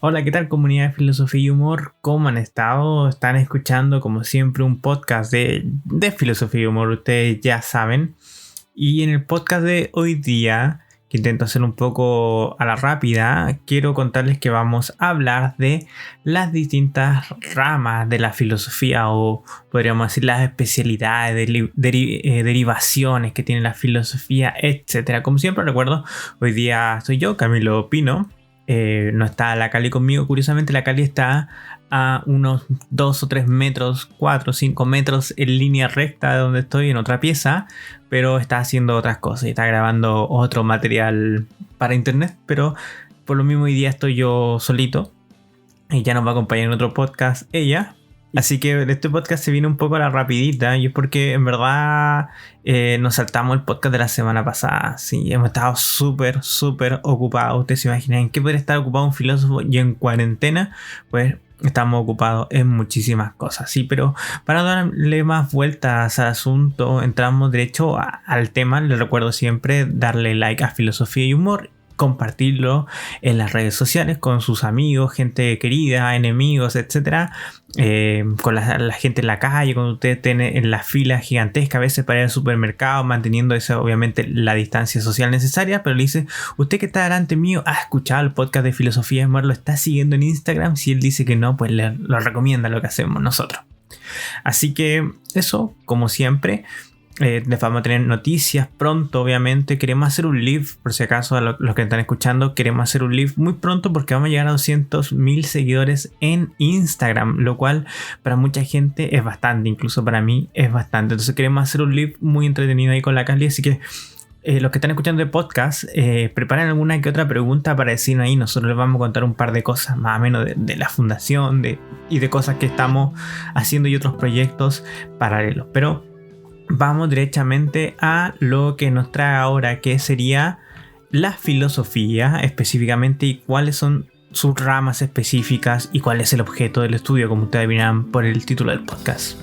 Hola, ¿qué tal comunidad de filosofía y humor? ¿Cómo han estado? Están escuchando como siempre un podcast de filosofía y humor, ustedes ya saben. Y en el podcast de hoy día, que intento hacer un poco a la rápida, quiero contarles que vamos a hablar de las distintas ramas de la filosofía o podríamos decir las especialidades, derivaciones que tiene la filosofía, etc. Como siempre recuerdo, hoy día soy yo, Camilo Pino. No está la Cali conmigo, curiosamente la Cali está a unos 2 o 3 metros, 4 o 5 metros en línea recta de donde estoy, en otra pieza, pero está haciendo otras cosas y está grabando otro material para internet, pero por lo mismo hoy día estoy yo solito y ya nos va a acompañar en otro podcast ella. Así que de este podcast se viene un poco a la rapidita y es porque en verdad nos saltamos el podcast de la semana pasada. Sí, hemos estado súper ocupados. Ustedes se imaginan en qué puede estar ocupado un filósofo y en cuarentena, pues estamos ocupados en muchísimas cosas. Sí, pero para darle más vueltas al asunto, entramos derecho al tema. Les recuerdo siempre darle like a Filosofía y Humor, compartirlo en las redes sociales con sus amigos, gente querida, enemigos, etcétera, con la gente en la calle, cuando ustedes estén en la fila gigantesca a veces para ir al supermercado, manteniendo esa, obviamente, la distancia social necesaria, pero le dice, usted que está delante mío ha escuchado el podcast de Filosofía y Humor, lo está siguiendo en Instagram. Si él dice que no, pues lo recomienda lo que hacemos nosotros. Así que eso, como siempre, les vamos a tener noticias pronto. Obviamente queremos hacer un live, por si acaso a los que están escuchando, queremos hacer un live muy pronto porque vamos a llegar a 200.000 seguidores en Instagram, lo cual para mucha gente es bastante, incluso para mí es bastante. Entonces queremos hacer un live muy entretenido ahí con la Cali, así que los que están escuchando el podcast, preparen alguna que otra pregunta para decirnos ahí. Nosotros les vamos a contar un par de cosas más o menos de la fundación y de cosas que estamos haciendo y otros proyectos paralelos, pero vamos directamente a lo que nos trae ahora, que sería la filosofía específicamente y cuáles son sus ramas específicas y cuál es el objeto del estudio, como ustedes verán por el título del podcast.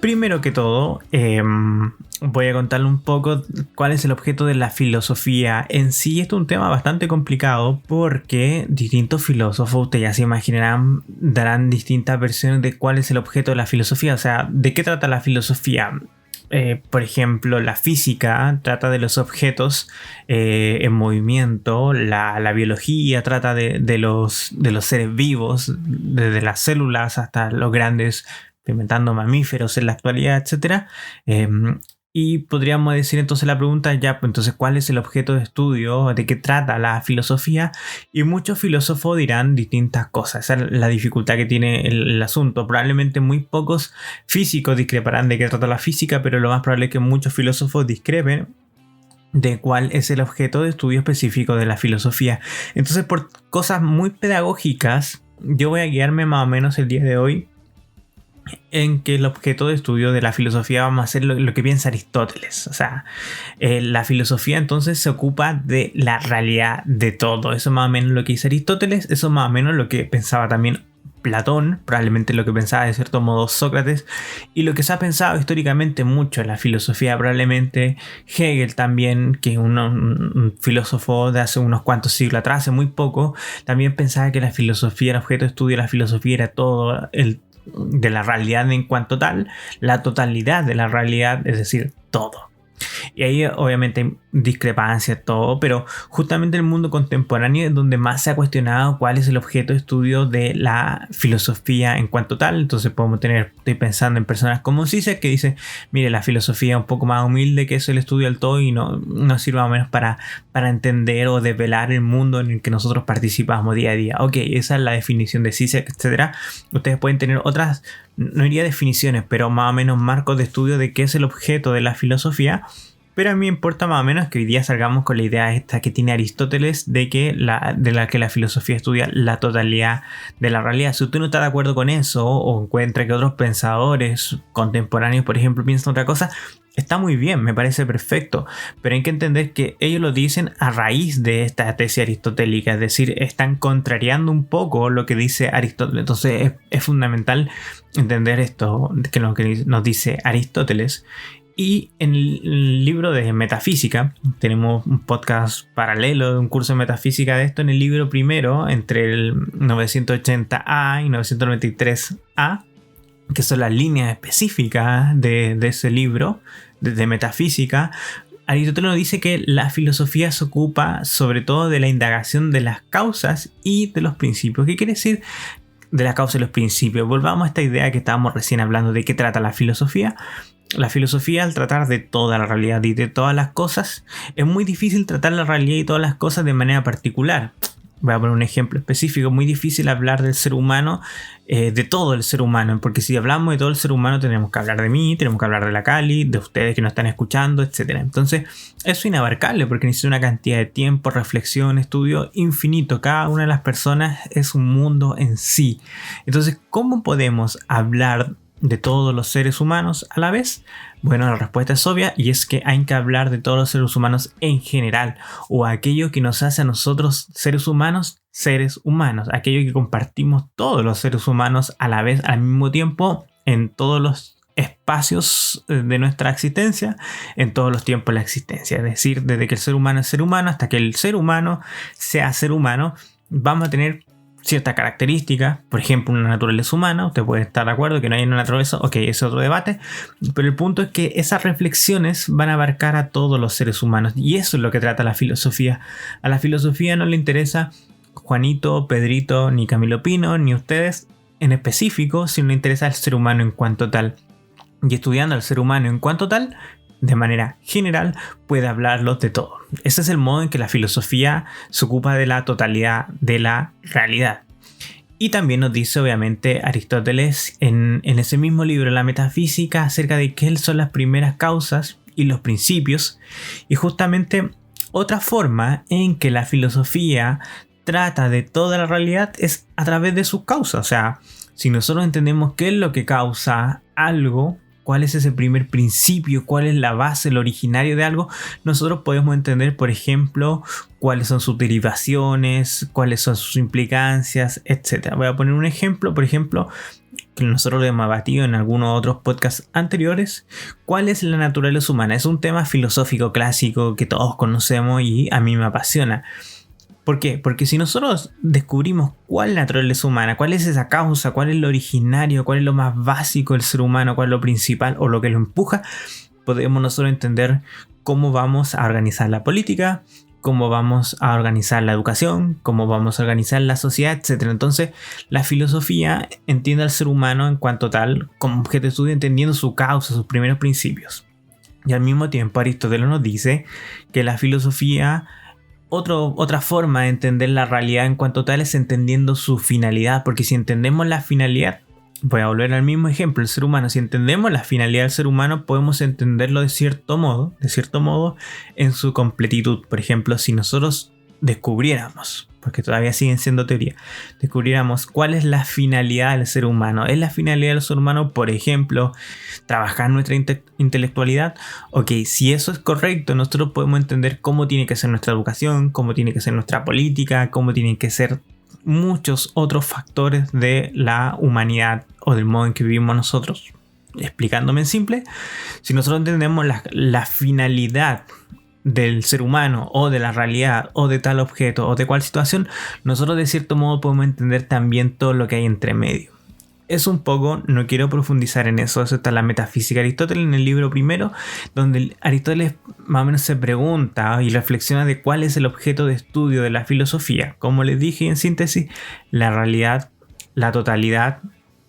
Primero que todo, voy a contarle un poco cuál es el objeto de la filosofía en sí. Esto es un tema bastante complicado porque distintos filósofos, ustedes ya se imaginarán, darán distintas versiones de cuál es el objeto de la filosofía. O sea, ¿de qué trata la filosofía? Por ejemplo, la física trata de los objetos en movimiento, la biología trata de los seres vivos, desde las células hasta los grandes, inventando mamíferos en la actualidad, etcétera. Y podríamos decir entonces la pregunta ya, pues entonces, ¿cuál es el objeto de estudio? ¿De qué trata la filosofía? Y muchos filósofos dirán distintas cosas. Esa es la dificultad que tiene el asunto. Probablemente muy pocos físicos discreparán de qué trata la física, pero lo más probable es que muchos filósofos discrepen de cuál es el objeto de estudio específico de la filosofía. Entonces, por cosas muy pedagógicas, yo voy a guiarme más o menos el día de hoy en que el objeto de estudio de la filosofía vamos a hacer lo que piensa Aristóteles. O sea, la filosofía entonces se ocupa de la realidad de todo. Eso más o menos lo que dice Aristóteles, eso más o menos lo que pensaba también Platón, probablemente lo que pensaba de cierto modo Sócrates, y lo que se ha pensado históricamente mucho en la filosofía, probablemente Hegel también, que es un filósofo de hace unos cuantos siglos atrás, hace muy poco, también pensaba que la filosofía, el objeto de estudio de la filosofía era todo de la realidad en cuanto tal, la totalidad de la realidad, es decir, todo. Y ahí obviamente hay discrepancias, todo, pero justamente el mundo contemporáneo es donde más se ha cuestionado cuál es el objeto de estudio de la filosofía en cuanto tal. Entonces podemos estoy pensando en personas como Zizek, que dice, mire, la filosofía es un poco más humilde que es el estudio del todo y no sirve más o menos para entender o develar el mundo en el que nosotros participamos día a día. Ok, esa es la definición de Zizek, etc. Ustedes pueden tener otras, no diría definiciones, pero más o menos marcos de estudio de qué es el objeto de la filosofía. Pero a mí me importa más o menos que hoy día salgamos con la idea esta que tiene Aristóteles de que la filosofía estudia la totalidad de la realidad. Si usted no está de acuerdo con eso o encuentra que otros pensadores contemporáneos, por ejemplo, piensan otra cosa, está muy bien, me parece perfecto, pero hay que entender que ellos lo dicen a raíz de esta tesis aristotélica, es decir, están contrariando un poco lo que dice Aristóteles. Entonces es fundamental entender esto, que lo que nos dice Aristóteles. Y en el libro de metafísica, tenemos un podcast paralelo de un curso de metafísica de esto. En el libro primero, entre el 980A y 993A, que son las líneas específicas de ese libro de metafísica, Aristóteles nos dice que la filosofía se ocupa sobre todo de la indagación de las causas y de los principios. ¿Qué quiere decir de las causas y los principios? Volvamos a esta idea que estábamos recién hablando de qué trata la filosofía. La filosofía, al tratar de toda la realidad y de todas las cosas, es muy difícil tratar la realidad y todas las cosas de manera particular. Voy a poner un ejemplo específico. Muy difícil hablar del ser humano, de todo el ser humano, porque si hablamos de todo el ser humano tenemos que hablar de mí, tenemos que hablar de la Cali, de ustedes que nos están escuchando, etc. Entonces eso es inabarcable porque necesita una cantidad de tiempo, reflexión, estudio infinito. Cada una de las personas es un mundo en sí. Entonces, ¿cómo podemos hablar de todos los seres humanos a la vez? Bueno, la respuesta es obvia, y es que hay que hablar de todos los seres humanos en general, o aquello que nos hace a nosotros seres humanos, aquello que compartimos todos los seres humanos a la vez, al mismo tiempo, en todos los espacios de nuestra existencia, en todos los tiempos de la existencia. Es decir, desde que el ser humano es ser humano hasta que el ser humano sea ser humano, vamos a tener ciertas características, por ejemplo, una naturaleza humana. Usted puede estar de acuerdo que no hay una naturaleza, ok, ese es otro debate, pero el punto es que esas reflexiones van a abarcar a todos los seres humanos, y eso es lo que trata la filosofía. A la filosofía no le interesa Juanito, Pedrito, ni Camilo Pino, ni ustedes en específico, sino le interesa el ser humano en cuanto tal, y estudiando al ser humano en cuanto tal, de manera general, puede hablarlo de todo. Ese es el modo en que la filosofía se ocupa de la totalidad de la realidad. Y también nos dice obviamente Aristóteles en ese mismo libro, La Metafísica, acerca de qué son las primeras causas y los principios. Y justamente otra forma en que la filosofía trata de toda la realidad es a través de sus causas. O sea, si nosotros entendemos qué es lo que causa algo, cuál es ese primer principio, cuál es la base, el originario de algo, nosotros podemos entender, por ejemplo, cuáles son sus derivaciones, cuáles son sus implicancias, etc. Voy a poner un ejemplo, por ejemplo, que nosotros lo hemos abatido en algunos otros podcasts anteriores. ¿Cuál es la naturaleza humana? Es un tema filosófico clásico que todos conocemos y a mí me apasiona. ¿Por qué? Porque si nosotros descubrimos cuál es la naturaleza humana, cuál es esa causa, cuál es lo originario, cuál es lo más básico del ser humano, cuál es lo principal o lo que lo empuja, podemos nosotros entender cómo vamos a organizar la política, cómo vamos a organizar la educación, cómo vamos a organizar la sociedad, etc. Entonces, la filosofía entiende al ser humano en cuanto tal, como objeto de estudio, entendiendo su causa, sus primeros principios. Y al mismo tiempo, Aristóteles nos dice que la filosofía, otra forma de entender la realidad en cuanto tal, es entendiendo su finalidad, porque si entendemos la finalidad, voy a volver al mismo ejemplo, el ser humano, si entendemos la finalidad del ser humano, podemos entenderlo de cierto modo, en su completitud. Por ejemplo, si nosotros descubriéramos, porque todavía siguen siendo teoría, descubriéramos cuál es la finalidad del ser humano. ¿Es la finalidad del ser humano, por ejemplo, trabajar nuestra intelectualidad? Ok, si eso es correcto, nosotros podemos entender cómo tiene que ser nuestra educación, cómo tiene que ser nuestra política, cómo tienen que ser muchos otros factores de la humanidad o del modo en que vivimos nosotros. Explicándome en simple, si nosotros entendemos la finalidad del ser humano o de la realidad o de tal objeto o de cual situación, nosotros de cierto modo podemos entender también todo lo que hay entre medio. Es un poco, no quiero profundizar en eso está la metafísica de Aristóteles en el libro primero, donde Aristóteles más o menos se pregunta y reflexiona de cuál es el objeto de estudio de la filosofía. Como les dije en síntesis, la realidad, la totalidad,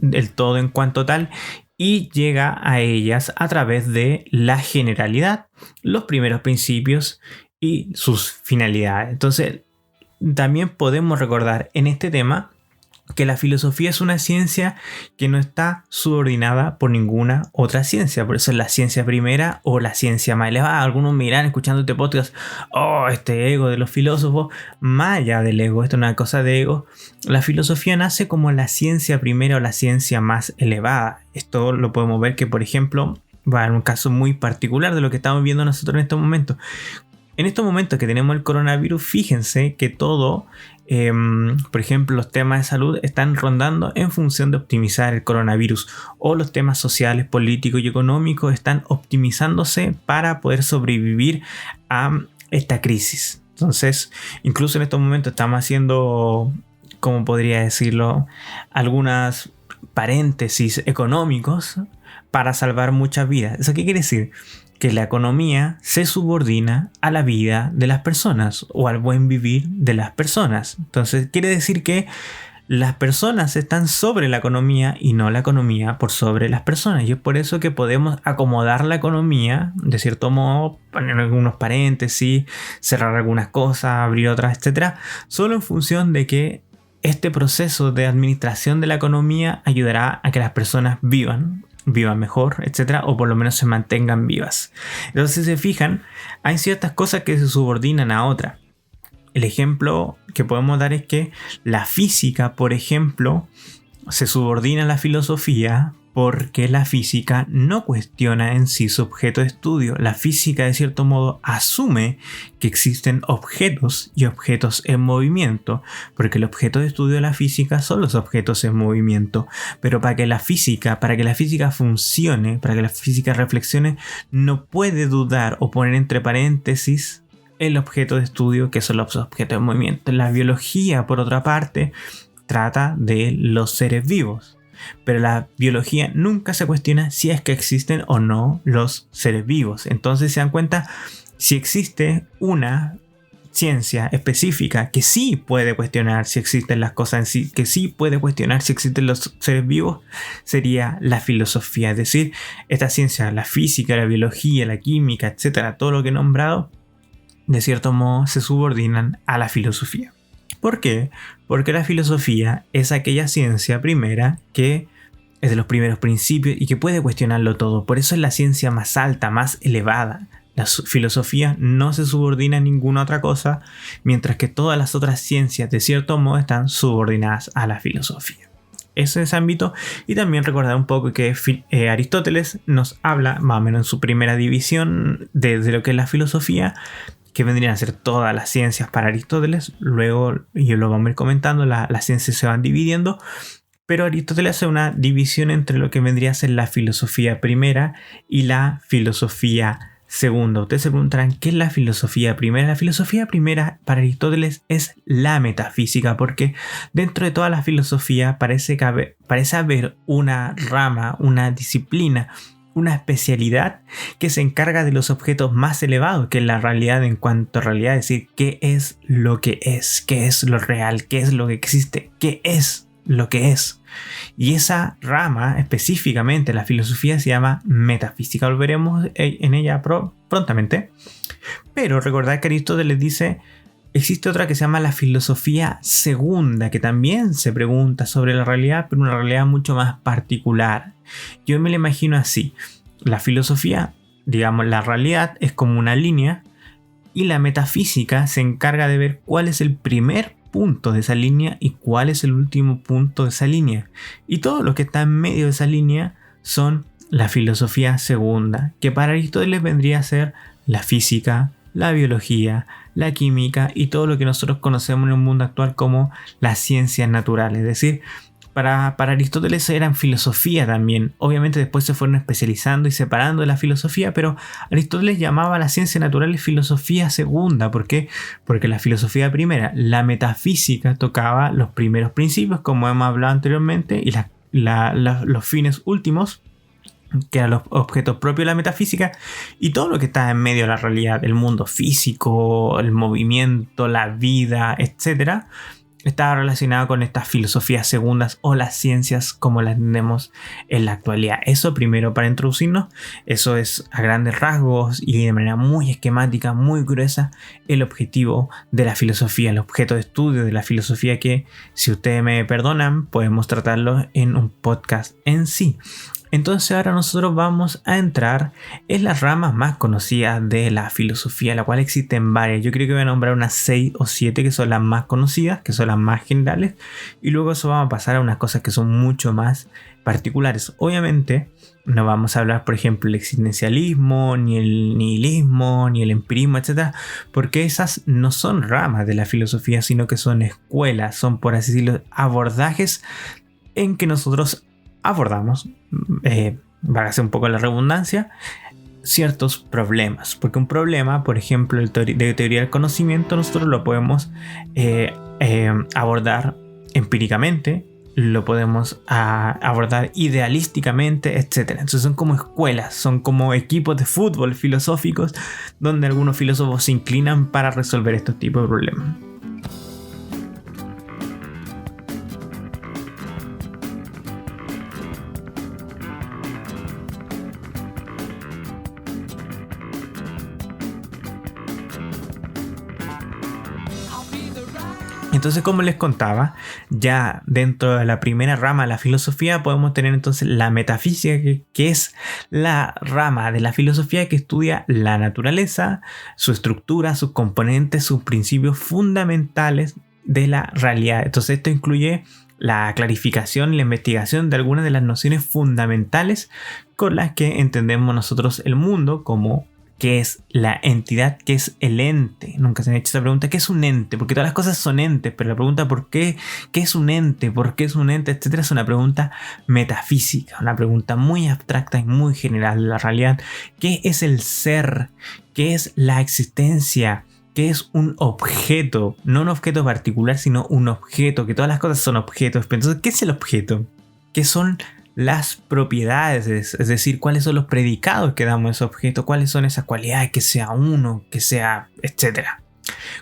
el todo en cuanto tal, y llega a ellas a través de la generalidad, los primeros principios y sus finalidades. Entonces, también podemos recordar en este tema que la filosofía es una ciencia que no está subordinada por ninguna otra ciencia. Por eso es la ciencia primera o la ciencia más elevada. Algunos me irán escuchando este podcast, este ego de los filósofos. Más allá del ego, esto es una cosa de ego. La filosofía nace como la ciencia primera o la ciencia más elevada. Esto lo podemos ver que, por ejemplo, va a dar un caso muy particular de lo que estamos viendo nosotros en estos momentos. En estos momentos que tenemos el coronavirus, fíjense que todo, por ejemplo, los temas de salud están rondando en función de optimizar el coronavirus, o los temas sociales, políticos y económicos están optimizándose para poder sobrevivir a esta crisis. Entonces, incluso en estos momentos estamos haciendo, como podría decirlo, algunas paréntesis económicos para salvar muchas vidas. ¿Eso qué quiere decir? Que la economía se subordina a la vida de las personas o al buen vivir de las personas. Entonces quiere decir que las personas están sobre la economía y no la economía por sobre las personas. Y es por eso que podemos acomodar la economía, de cierto modo, poner algunos paréntesis, cerrar algunas cosas, abrir otras, etc. Solo en función de que este proceso de administración de la economía ayudará a que las personas vivan mejor, etcétera, o por lo menos se mantengan vivas. Entonces, si se fijan, hay ciertas cosas que se subordinan a otras. El ejemplo que podemos dar es que la física, por ejemplo, se subordina a la filosofía porque la física no cuestiona en sí su objeto de estudio. La física, de cierto modo, asume que existen objetos y objetos en movimiento, porque el objeto de estudio de la física son los objetos en movimiento. Pero para que la física funcione, para que la física reflexione, no puede dudar o poner entre paréntesis el objeto de estudio, que son los objetos en movimiento. La biología, por otra parte, trata de los seres vivos. Pero la biología nunca se cuestiona si es que existen o no los seres vivos. Entonces se dan cuenta, si existe una ciencia específica que sí puede cuestionar si existen las cosas en sí, que sí puede cuestionar si existen los seres vivos, sería la filosofía. Es decir, esta ciencia, la física, la biología, la química, etcétera, todo lo que he nombrado, de cierto modo se subordinan a la filosofía. ¿Por qué? Porque la filosofía es aquella ciencia primera que es de los primeros principios y que puede cuestionarlo todo. Por eso es la ciencia más alta, más elevada. La filosofía no se subordina a ninguna otra cosa, mientras que todas las otras ciencias de cierto modo están subordinadas a la filosofía. Ese es el ámbito. Y también recordar un poco que Aristóteles nos habla más o menos en su primera división de lo que es la filosofía, que vendrían a ser todas las ciencias para Aristóteles. Luego, y lo vamos a ir comentando, las ciencias se van dividiendo, pero Aristóteles hace una división entre lo que vendría a ser la filosofía primera y la filosofía segunda. Ustedes se preguntarán, ¿qué es la filosofía primera? La filosofía primera para Aristóteles es la metafísica, porque dentro de toda la filosofía parece haber una rama, una disciplina, una especialidad que se encarga de los objetos más elevados, que es la realidad en cuanto a realidad, es decir, qué es lo que es, qué es lo real, qué es lo que existe, qué es lo que es. Y esa rama específicamente, la filosofía, se llama metafísica. Volveremos en ella prontamente. Pero recordad que Aristóteles dice, existe otra que se llama la filosofía segunda, que también se pregunta sobre la realidad, pero una realidad mucho más particular. Yo me lo imagino así. La filosofía, digamos, la realidad es como una línea, y la metafísica se encarga de ver cuál es el primer punto de esa línea y cuál es el último punto de esa línea. Y todo lo que está en medio de esa línea son la filosofía segunda, que para Aristóteles vendría a ser la física, la biología, la química y todo lo que nosotros conocemos en el mundo actual como las ciencias naturales. Es decir, para Aristóteles eran filosofía también. Obviamente después se fueron especializando y separando de la filosofía, pero Aristóteles llamaba a las ciencias naturales filosofía segunda. ¿Por qué? Porque la filosofía primera, la metafísica, tocaba los primeros principios, como hemos hablado anteriormente, y los fines últimos, que eran los objetos propios de la metafísica, y todo lo que está en medio de la realidad, el mundo físico, el movimiento, la vida, etc., estaba relacionado con estas filosofías segundas o las ciencias como las tenemos en la actualidad. Eso primero para introducirnos, eso es a grandes rasgos y de manera muy esquemática, muy gruesa, el objetivo de la filosofía, el objeto de estudio de la filosofía, que, si ustedes me perdonan, podemos tratarlo en un podcast en sí. Entonces ahora nosotros vamos a entrar en las ramas más conocidas de la filosofía, la cual existen varias. Yo creo que voy a nombrar unas 6 o 7 que son las más conocidas, que son las más generales, y luego eso vamos a pasar a unas cosas que son mucho más particulares. Obviamente no vamos a hablar, por ejemplo, el existencialismo, ni el nihilismo, ni el empirismo, etc. Porque esas no son ramas de la filosofía, sino que son escuelas, son, por así decirlo, abordajes en que nosotros abordamos, válgase un poco la redundancia, ciertos problemas. Porque un problema, por ejemplo, de teoría del conocimiento, nosotros lo podemos abordar empíricamente, lo podemos abordar idealísticamente, etc. Entonces son como escuelas, son como equipos de fútbol filosóficos donde algunos filósofos se inclinan para resolver estos tipos de problemas. Entonces, como les contaba, ya dentro de la primera rama de la filosofía podemos tener entonces la metafísica, que es la rama de la filosofía que estudia la naturaleza, su estructura, sus componentes, sus principios fundamentales de la realidad. Entonces esto incluye la clarificación y la investigación de algunas de las nociones fundamentales con las que entendemos nosotros el mundo, como qué es la entidad, qué es el ente. Nunca se me ha hecho esa pregunta, ¿qué es un ente? Porque todas las cosas son entes, pero la pregunta ¿por qué? ¿Qué es un ente? ¿Por qué es un ente? Etcétera, es una pregunta metafísica, una pregunta muy abstracta y muy general de la realidad. ¿Qué es el ser? ¿Qué es la existencia? ¿Qué es un objeto? No un objeto particular, sino un objeto, que todas las cosas son objetos. Entonces, ¿qué es el objeto? ¿Qué son las propiedades? Es decir, cuáles son los predicados que damos a ese objeto, cuáles son esas cualidades, que sea uno, que sea, etcétera.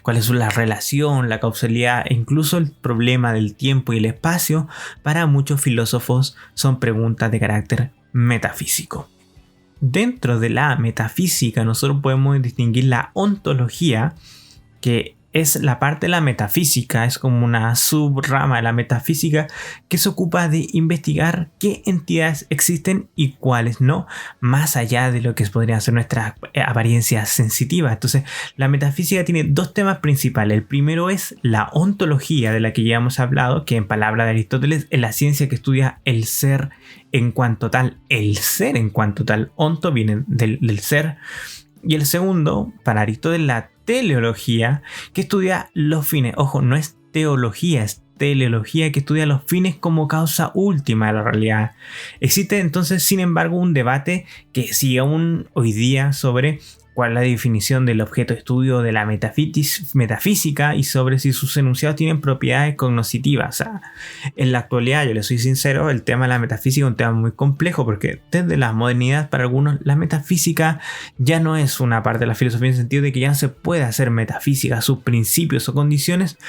Cuál es la relación, la causalidad e incluso el problema del tiempo y el espacio. Para muchos filósofos son preguntas de carácter metafísico. Dentro de la metafísica nosotros podemos distinguir la ontología, que es la parte de la metafísica, es como una subrama de la metafísica que se ocupa de investigar qué entidades existen y cuáles no, más allá de lo que podrían ser nuestras apariencias sensitivas. Entonces, la metafísica tiene dos temas principales. El primero es la ontología, de la que ya hemos hablado, que en palabras de Aristóteles es la ciencia que estudia el ser en cuanto tal. El ser en cuanto tal, onto viene del ser. Y el segundo, para Aristóteles, la teleología, que estudia los fines. Ojo, no es teología, es teleología, que estudia los fines como causa última de la realidad. Existe entonces, sin embargo, un debate que sigue aún hoy día sobre cuál es la definición del objeto de estudio de la metafísica y sobre si sus enunciados tienen propiedades cognoscitivas. O sea, en la actualidad, yo les soy sincero, el tema de la metafísica es un tema muy complejo, porque desde la modernidad para algunos la metafísica ya no es una parte de la filosofía, en el sentido de que ya no se puede hacer metafísica. Sus principios o condiciones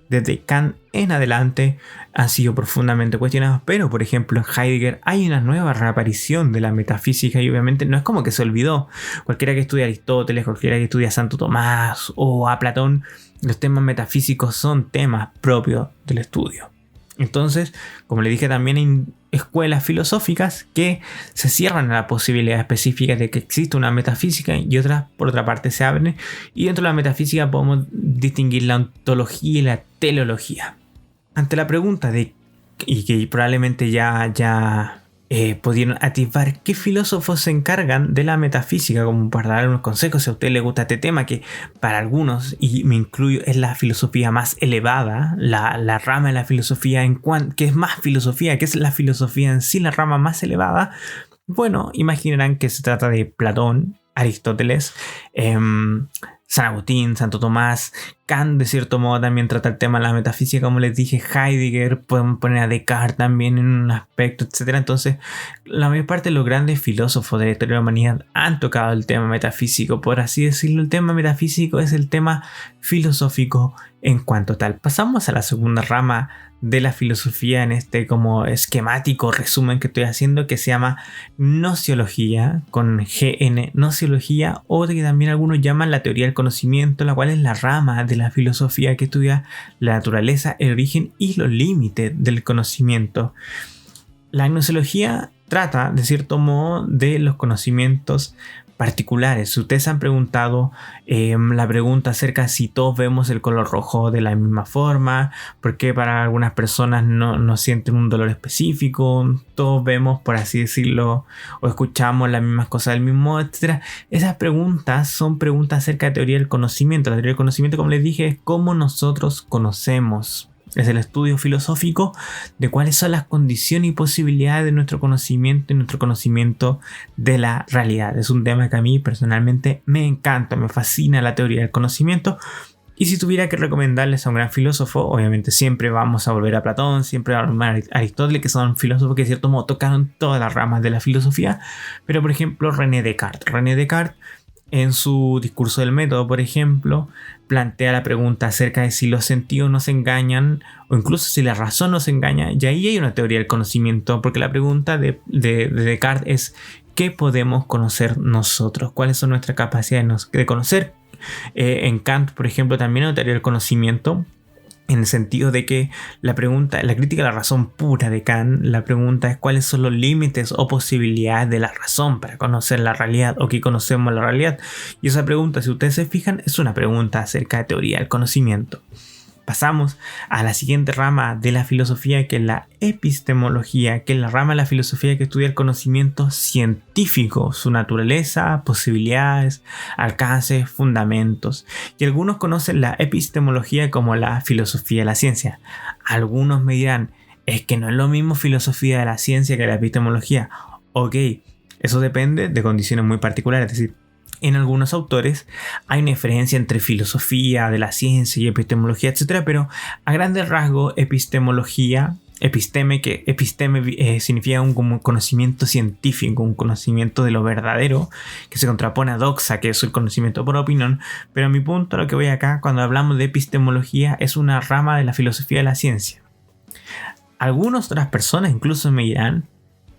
desde Kant en adelante han sido profundamente cuestionados, pero por ejemplo en Heidegger hay una nueva reaparición de la metafísica y obviamente no es como que se olvidó. Cualquiera que estudia a Aristóteles, cualquiera que estudia a Santo Tomás o a Platón, los temas metafísicos son temas propios del estudio. Entonces, como le dije, también hay escuelas filosóficas que se cierran a la posibilidad específica de que exista una metafísica y otras, por otra parte, se abren. Y dentro de la metafísica podemos distinguir la ontología y la teleología. Ante la pregunta de, y que probablemente ya pudieron atisbar, ¿qué filósofos se encargan de la metafísica? Como para dar unos consejos, si a usted le gusta este tema, que para algunos, y me incluyo, es la filosofía más elevada, la rama de la filosofía que es más filosofía, que es la filosofía en sí, la rama más elevada. Bueno, imaginarán que se trata de Platón, Aristóteles, San Agustín, Santo Tomás. Kant, de cierto modo, también trata el tema de la metafísica, como les dije. Heidegger, podemos poner a Descartes también en un aspecto, etc. Entonces, la mayor parte de los grandes filósofos de la historia de la humanidad han tocado el tema metafísico, por así decirlo. El tema metafísico es el tema filosófico en cuanto tal. Pasamos a la segunda rama de la filosofía en este como esquemático resumen que estoy haciendo, que se llama gnoseología, con GN, gnoseología, o que también algunos llaman la teoría del conocimiento, la cual es la rama de la filosofía que estudia la naturaleza, el origen y los límites del conocimiento. La gnoseología trata, de cierto modo, de los conocimientos particulares. Si ustedes han preguntado la pregunta acerca de si todos vemos el color rojo de la misma forma, porque para algunas personas no sienten un dolor específico, todos vemos, por así decirlo, o escuchamos las mismas cosas del mismo modo, etc. Esas preguntas son preguntas acerca de teoría del conocimiento. La teoría del conocimiento, como les dije, es cómo nosotros conocemos. Es el estudio filosófico de cuáles son las condiciones y posibilidades de nuestro conocimiento y nuestro conocimiento de la realidad. Es un tema que a mí personalmente me encanta, me fascina la teoría del conocimiento. Y si tuviera que recomendarles a un gran filósofo, obviamente siempre vamos a volver a Platón, siempre a Aristóteles, que son filósofos que de cierto modo tocaron todas las ramas de la filosofía. Pero por ejemplo René Descartes. René Descartes, en su discurso del método, por ejemplo, plantea la pregunta acerca de si los sentidos nos engañan o incluso si la razón nos engaña. Y ahí hay una teoría del conocimiento, porque la pregunta de Descartes es ¿qué podemos conocer nosotros? ¿Cuáles son nuestras capacidades de conocer? En Kant, por ejemplo, también hay una teoría del conocimiento, en el sentido de que la crítica a la razón pura de Kant, la pregunta es cuáles son los límites o posibilidades de la razón para conocer la realidad o que conocemos la realidad. Y esa pregunta, si ustedes se fijan, es una pregunta acerca de teoría del conocimiento. Pasamos a la siguiente rama de la filosofía, que es la epistemología, que es la rama de la filosofía que estudia el conocimiento científico, su naturaleza, posibilidades, alcances, fundamentos. Y algunos conocen la epistemología como la filosofía de la ciencia. Algunos me dirán, es que no es lo mismo filosofía de la ciencia que la epistemología. Ok, eso depende de condiciones muy particulares, es decir, en algunos autores hay una diferencia entre filosofía de la ciencia y epistemología, etc. Pero a grandes rasgos, epistemología, episteme significa un conocimiento científico, un conocimiento de lo verdadero, que se contrapone a doxa, que es el conocimiento por opinión. Pero a mi punto, lo que voy acá, cuando hablamos de epistemología, es una rama de la filosofía de la ciencia. Algunas otras personas incluso me dirán,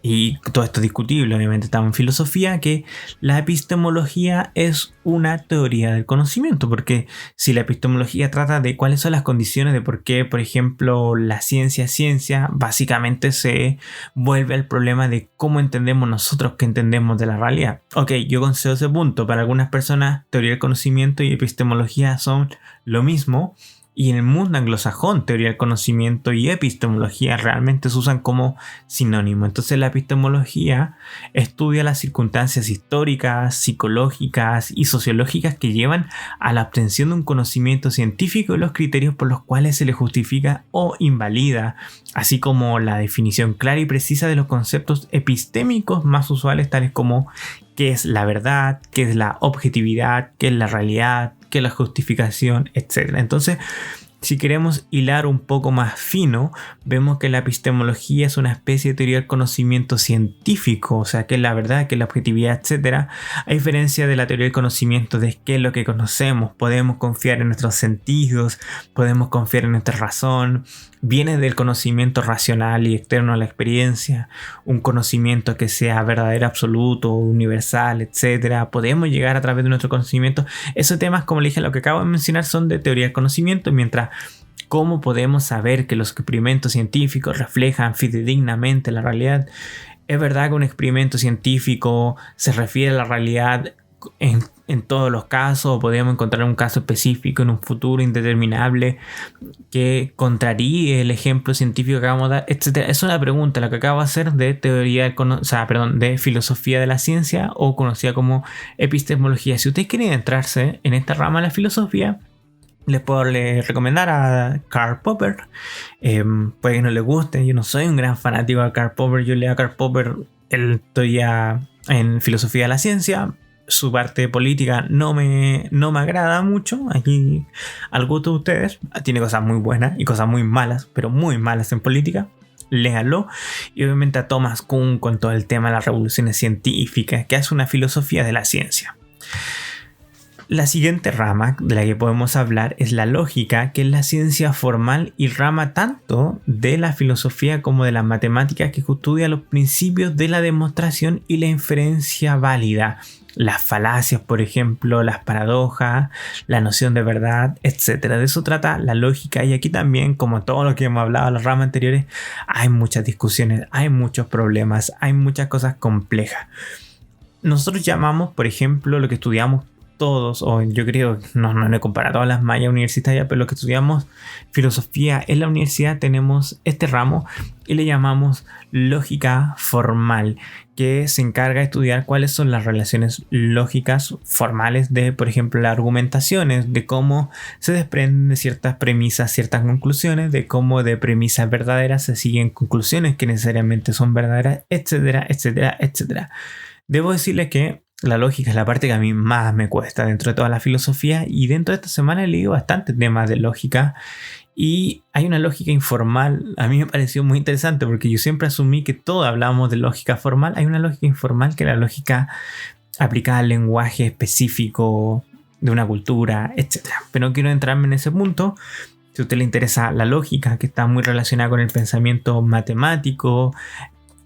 y todo esto es discutible, obviamente estamos en filosofía, que la epistemología es una teoría del conocimiento, porque si la epistemología trata de cuáles son las condiciones de por qué, por ejemplo, la ciencia es ciencia, básicamente se vuelve al problema de cómo entendemos nosotros que entendemos de la realidad. Ok, yo concedo ese punto. Para algunas personas, teoría del conocimiento y epistemología son lo mismo. Y en el mundo anglosajón, teoría del conocimiento y epistemología realmente se usan como sinónimo. Entonces la epistemología estudia las circunstancias históricas, psicológicas y sociológicas que llevan a la obtención de un conocimiento científico y los criterios por los cuales se le justifica o invalida, así como la definición clara y precisa de los conceptos epistémicos más usuales, tales como qué es la verdad, qué es la objetividad, qué es la realidad, qué es la justificación, etc. Entonces, si queremos hilar un poco más fino, vemos que la epistemología es una especie de teoría del conocimiento científico, o sea, qué es la verdad, qué es la objetividad, etc. A diferencia de la teoría del conocimiento de qué es lo que conocemos, podemos confiar en nuestros sentidos, podemos confiar en nuestra razón. Viene del conocimiento racional y externo a la experiencia, un conocimiento que sea verdadero, absoluto, universal, etc. Podemos llegar a través de nuestro conocimiento. Esos temas, como le dije, lo que acabo de mencionar son de teoría del conocimiento, mientras cómo podemos saber que los experimentos científicos reflejan fidedignamente la realidad. Es verdad que un experimento científico se refiere a la realidad en todos los casos, o podemos encontrar un caso específico en un futuro indeterminable que contraríe el ejemplo científico que acabamos de dar, etc. Es una pregunta la que acabo de hacer de de filosofía de la ciencia, o conocida como epistemología. Si ustedes quieren entrarse en esta rama de la filosofía, les puedo recomendar a Karl Popper. Puede que no les guste, yo no soy un gran fanático de Karl Popper. Yo leo a Karl Popper el teoría en filosofía de la ciencia. Su parte política no me agrada mucho. Aquí al gusto de ustedes. Tiene cosas muy buenas y cosas muy malas, pero muy malas en política. Léanlo. Y obviamente a Thomas Kuhn con todo el tema de las revoluciones científicas, que hace una filosofía de la ciencia. La siguiente rama de la que podemos hablar es la lógica, que es la ciencia formal y rama tanto de la filosofía como de las matemáticas, que estudia los principios de la demostración y la inferencia válida, las falacias, por ejemplo, las paradojas, la noción de verdad, etc. De eso trata la lógica, y aquí también, como todo lo que hemos hablado en las ramas anteriores, hay muchas discusiones, hay muchos problemas, hay muchas cosas complejas. nosotros llamamos, por ejemplo, lo que estudiamos todos, o yo creo, no he comparado todas las mallas universitarias, pero lo que estudiamos filosofía en la universidad tenemos este ramo y le llamamos lógica formal, que se encarga de estudiar cuáles son las relaciones lógicas formales de, por ejemplo, las argumentaciones, de cómo se desprenden de ciertas premisas, ciertas conclusiones, de cómo de premisas verdaderas se siguen conclusiones que necesariamente son verdaderas, etcétera, etcétera, etcétera. Debo decirles que la lógica es la parte que a mí más me cuesta dentro de toda la filosofía, y dentro de esta semana he leído bastantes temas de lógica y hay una lógica informal. A mí me pareció muy interesante porque yo siempre asumí que todos hablábamos de lógica formal. Hay una lógica informal que es la lógica aplicada al lenguaje específico de una cultura, etc. Pero no quiero entrarme en ese punto. Si a usted le interesa la lógica, que está muy relacionada con el pensamiento matemático,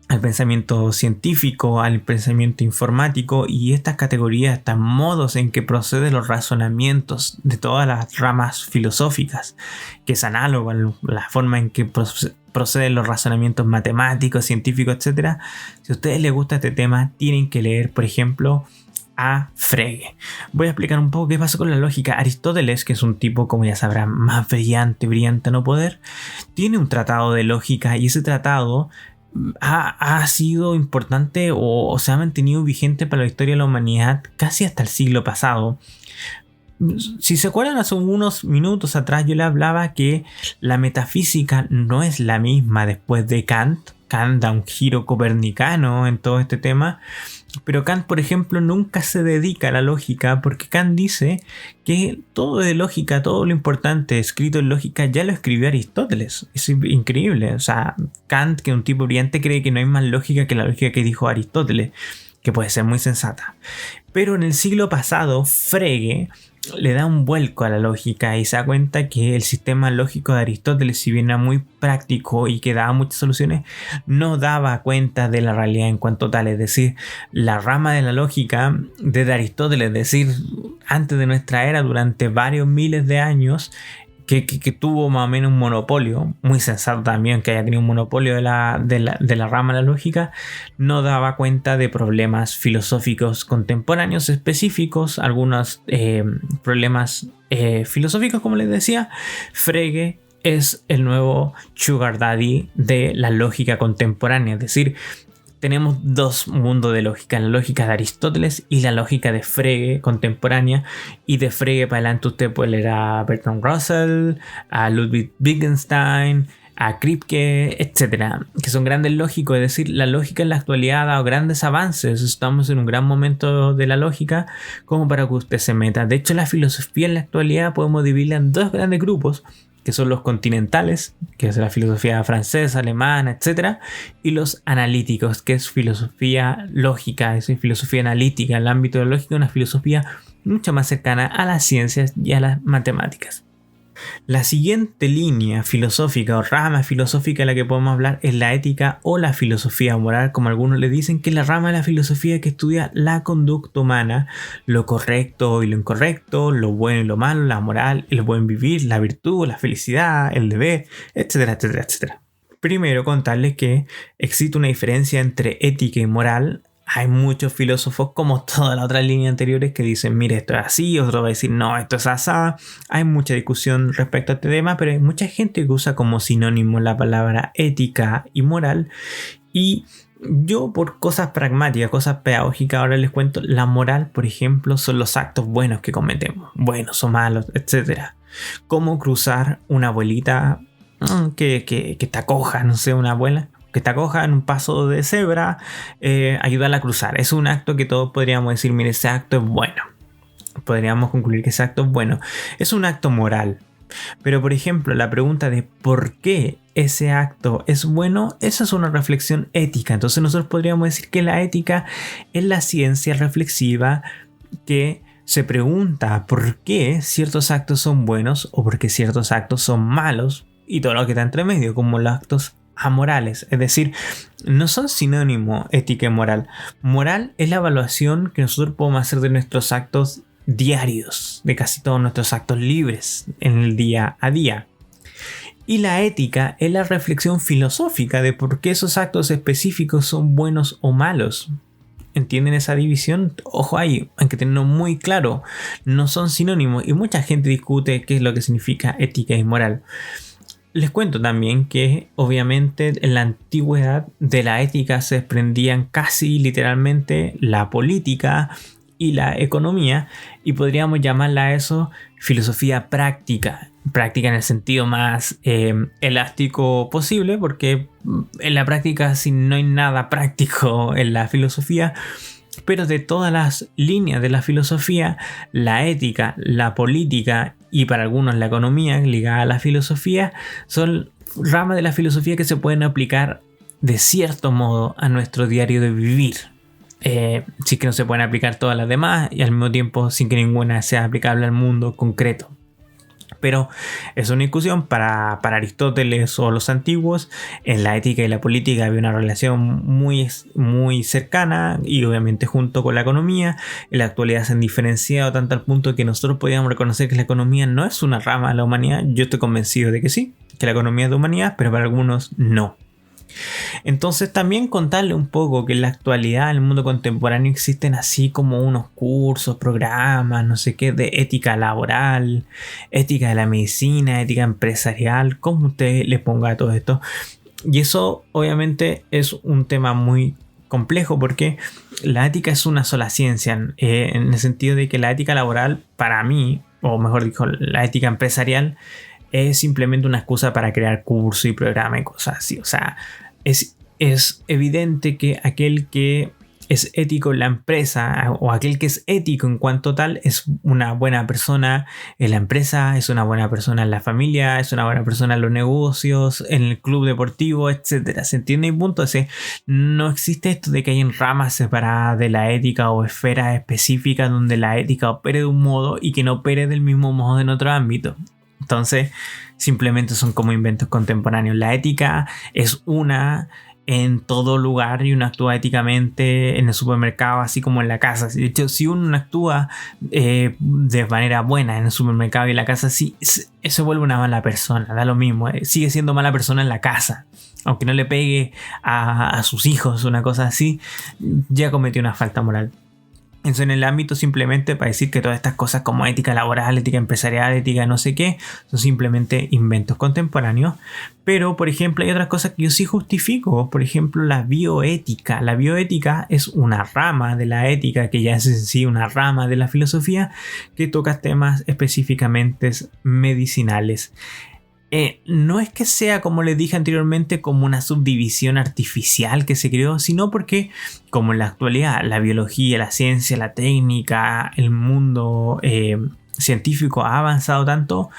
al pensamiento científico, al pensamiento informático y estas categorías, estos modos en que proceden los razonamientos de todas las ramas filosóficas, que es análogo a la forma en que proceden los razonamientos matemáticos, científicos, etc. Si a ustedes les gusta este tema, tienen que leer, por ejemplo, a Frege. Voy a explicar un poco qué pasó con la lógica. Aristóteles, que es un tipo, como ya sabrán, más brillante a no poder, tiene un tratado de lógica y ese tratado ha sido importante o se ha mantenido vigente para la historia de la humanidad casi hasta el siglo pasado. Si se acuerdan, hace unos minutos atrás yo le hablaba que la metafísica no es la misma después de Kant. Kant da un giro copernicano en todo este tema, pero Kant, por ejemplo, nunca se dedica a la lógica porque Kant dice que todo de lógica, todo lo importante escrito en lógica ya lo escribió Aristóteles. Es increíble. O sea, Kant, que es un tipo brillante, cree que no hay más lógica que la lógica que dijo Aristóteles, que puede ser muy sensata. Pero en el siglo pasado, Frege le da un vuelco a la lógica y se da cuenta que el sistema lógico de Aristóteles, si bien era muy práctico y que daba muchas soluciones, no daba cuenta de la realidad en cuanto tal. Es decir, la rama de la lógica desde Aristóteles, es decir, antes de nuestra era, durante varios miles de años, que tuvo más o menos un monopolio, muy sensato también que haya tenido un monopolio de la rama de la lógica, no daba cuenta de problemas filosóficos contemporáneos específicos, algunos problemas filosóficos, como les decía. Frege es el nuevo Sugar Daddy de la lógica contemporánea, es decir, tenemos dos mundos de lógica, la lógica de Aristóteles y la lógica de Frege contemporánea, y de Frege para adelante usted puede leer a Bertrand Russell, a Ludwig Wittgenstein, a Kripke, etcétera, que son grandes lógicos. Es decir, la lógica en la actualidad ha dado grandes avances, estamos en un gran momento de la lógica como para que usted se meta. De hecho, la filosofía en la actualidad podemos dividirla en dos grandes grupos, que son los continentales, que es la filosofía francesa, alemana, etc. Y los analíticos, que es filosofía lógica, es filosofía analítica. En el ámbito de la lógica, una filosofía mucho más cercana a las ciencias y a las matemáticas. La siguiente línea filosófica o rama filosófica de la que podemos hablar es la ética o la filosofía moral, como algunos le dicen, que es la rama de la filosofía que estudia la conducta humana, lo correcto y lo incorrecto, lo bueno y lo malo, la moral, el buen vivir, la virtud, la felicidad, el deber, etcétera, etcétera, etcétera. Primero, contarles que existe una diferencia entre ética y moral. Hay muchos filósofos, como todas las otras líneas anteriores, que dicen, mire, esto es así, otro va a decir, no, esto es asá. Hay mucha discusión respecto a este tema, pero hay mucha gente que usa como sinónimo la palabra ética y moral. Y yo, por cosas pragmáticas, cosas pedagógicas, ahora les cuento, la moral, por ejemplo, son los actos buenos que cometemos, buenos o malos, etc. Como cruzar una abuelita que está coja, no sé, una abuela que está coja en un paso de cebra, ayudarla a cruzar. Es un acto que todos podríamos decir, mire, ese acto es bueno. Podríamos concluir que ese acto es bueno. Es un acto moral. Pero, por ejemplo, la pregunta de por qué ese acto es bueno, esa es una reflexión ética. Entonces nosotros podríamos decir que la ética es la ciencia reflexiva que se pregunta por qué ciertos actos son buenos o por qué ciertos actos son malos y todo lo que está entre medio, como los actos amorales. Es decir, no son sinónimo ética y moral. Moral es la evaluación que nosotros podemos hacer de nuestros actos diarios, de casi todos nuestros actos libres en el día a día. Y la ética es la reflexión filosófica de por qué esos actos específicos son buenos o malos. entienden esa división, ojo ahí, hay que tenerlo muy claro, no son sinónimos y mucha gente discute qué es lo que significa ética y moral. Les cuento también que obviamente en la antigüedad de la ética se desprendían casi literalmente la política y la economía, y podríamos llamarla a eso filosofía práctica. Práctica en el sentido más elástico posible, porque en la práctica si no hay nada práctico en la filosofía. Pero de todas las líneas de la filosofía, la ética, la política y para algunos la economía ligada a la filosofía son ramas de la filosofía que se pueden aplicar de cierto modo a nuestro diario de vivir. Sí que no se pueden aplicar todas las demás y al mismo tiempo sin que ninguna sea aplicable al mundo concreto. Pero es una discusión para Aristóteles o los antiguos. En la ética y la política había una relación muy, muy cercana y obviamente junto con la economía. En la actualidad se han diferenciado tanto al punto que nosotros podíamos reconocer que la economía no es una rama de la humanidad. Yo estoy convencido de que sí, que la economía es de humanidad, pero para algunos no. Entonces también contarle un poco que en la actualidad, en el mundo contemporáneo, existen así como unos cursos, programas, no sé qué, de ética laboral, ética de la medicina, ética empresarial, como usted le ponga a todo esto. Y eso obviamente es un tema muy complejo porque la ética es una sola ciencia, en el sentido de que la ética laboral para mí, o mejor dicho, la ética empresarial, es simplemente una excusa para crear cursos y programas y cosas así. O sea, es evidente que aquel que es ético en la empresa o aquel que es ético en cuanto tal es una buena persona en la empresa, es una buena persona en la familia, es una buena persona en los negocios, en el club deportivo, etc. ¿Se entiende el punto? No existe esto de que hayan ramas separadas de la ética o esferas específicas donde la ética opere de un modo y que no opere del mismo modo en otro ámbito. Entonces, simplemente son como inventos contemporáneos. La ética es una en todo lugar y uno actúa éticamente en el supermercado así como en la casa. De hecho, si uno actúa de manera buena en el supermercado y en la casa, sí, se vuelve una mala persona, da lo mismo. Sigue siendo mala persona en la casa. Aunque no le pegue a sus hijos, una cosa así, ya cometió una falta moral. Eso en el ámbito simplemente para decir que todas estas cosas como ética laboral, ética empresarial, ética no sé qué, son simplemente inventos contemporáneos. Pero, por ejemplo, hay otras cosas que yo sí justifico. Por ejemplo, la bioética. La bioética es una rama de la ética, que ya es en sí una rama de la filosofía, que toca temas específicamente medicinales. No es que sea, como les dije anteriormente, como una subdivisión artificial que se creó, sino porque, como en la actualidad, la biología, la ciencia, la técnica, el mundo científico ha avanzado tanto,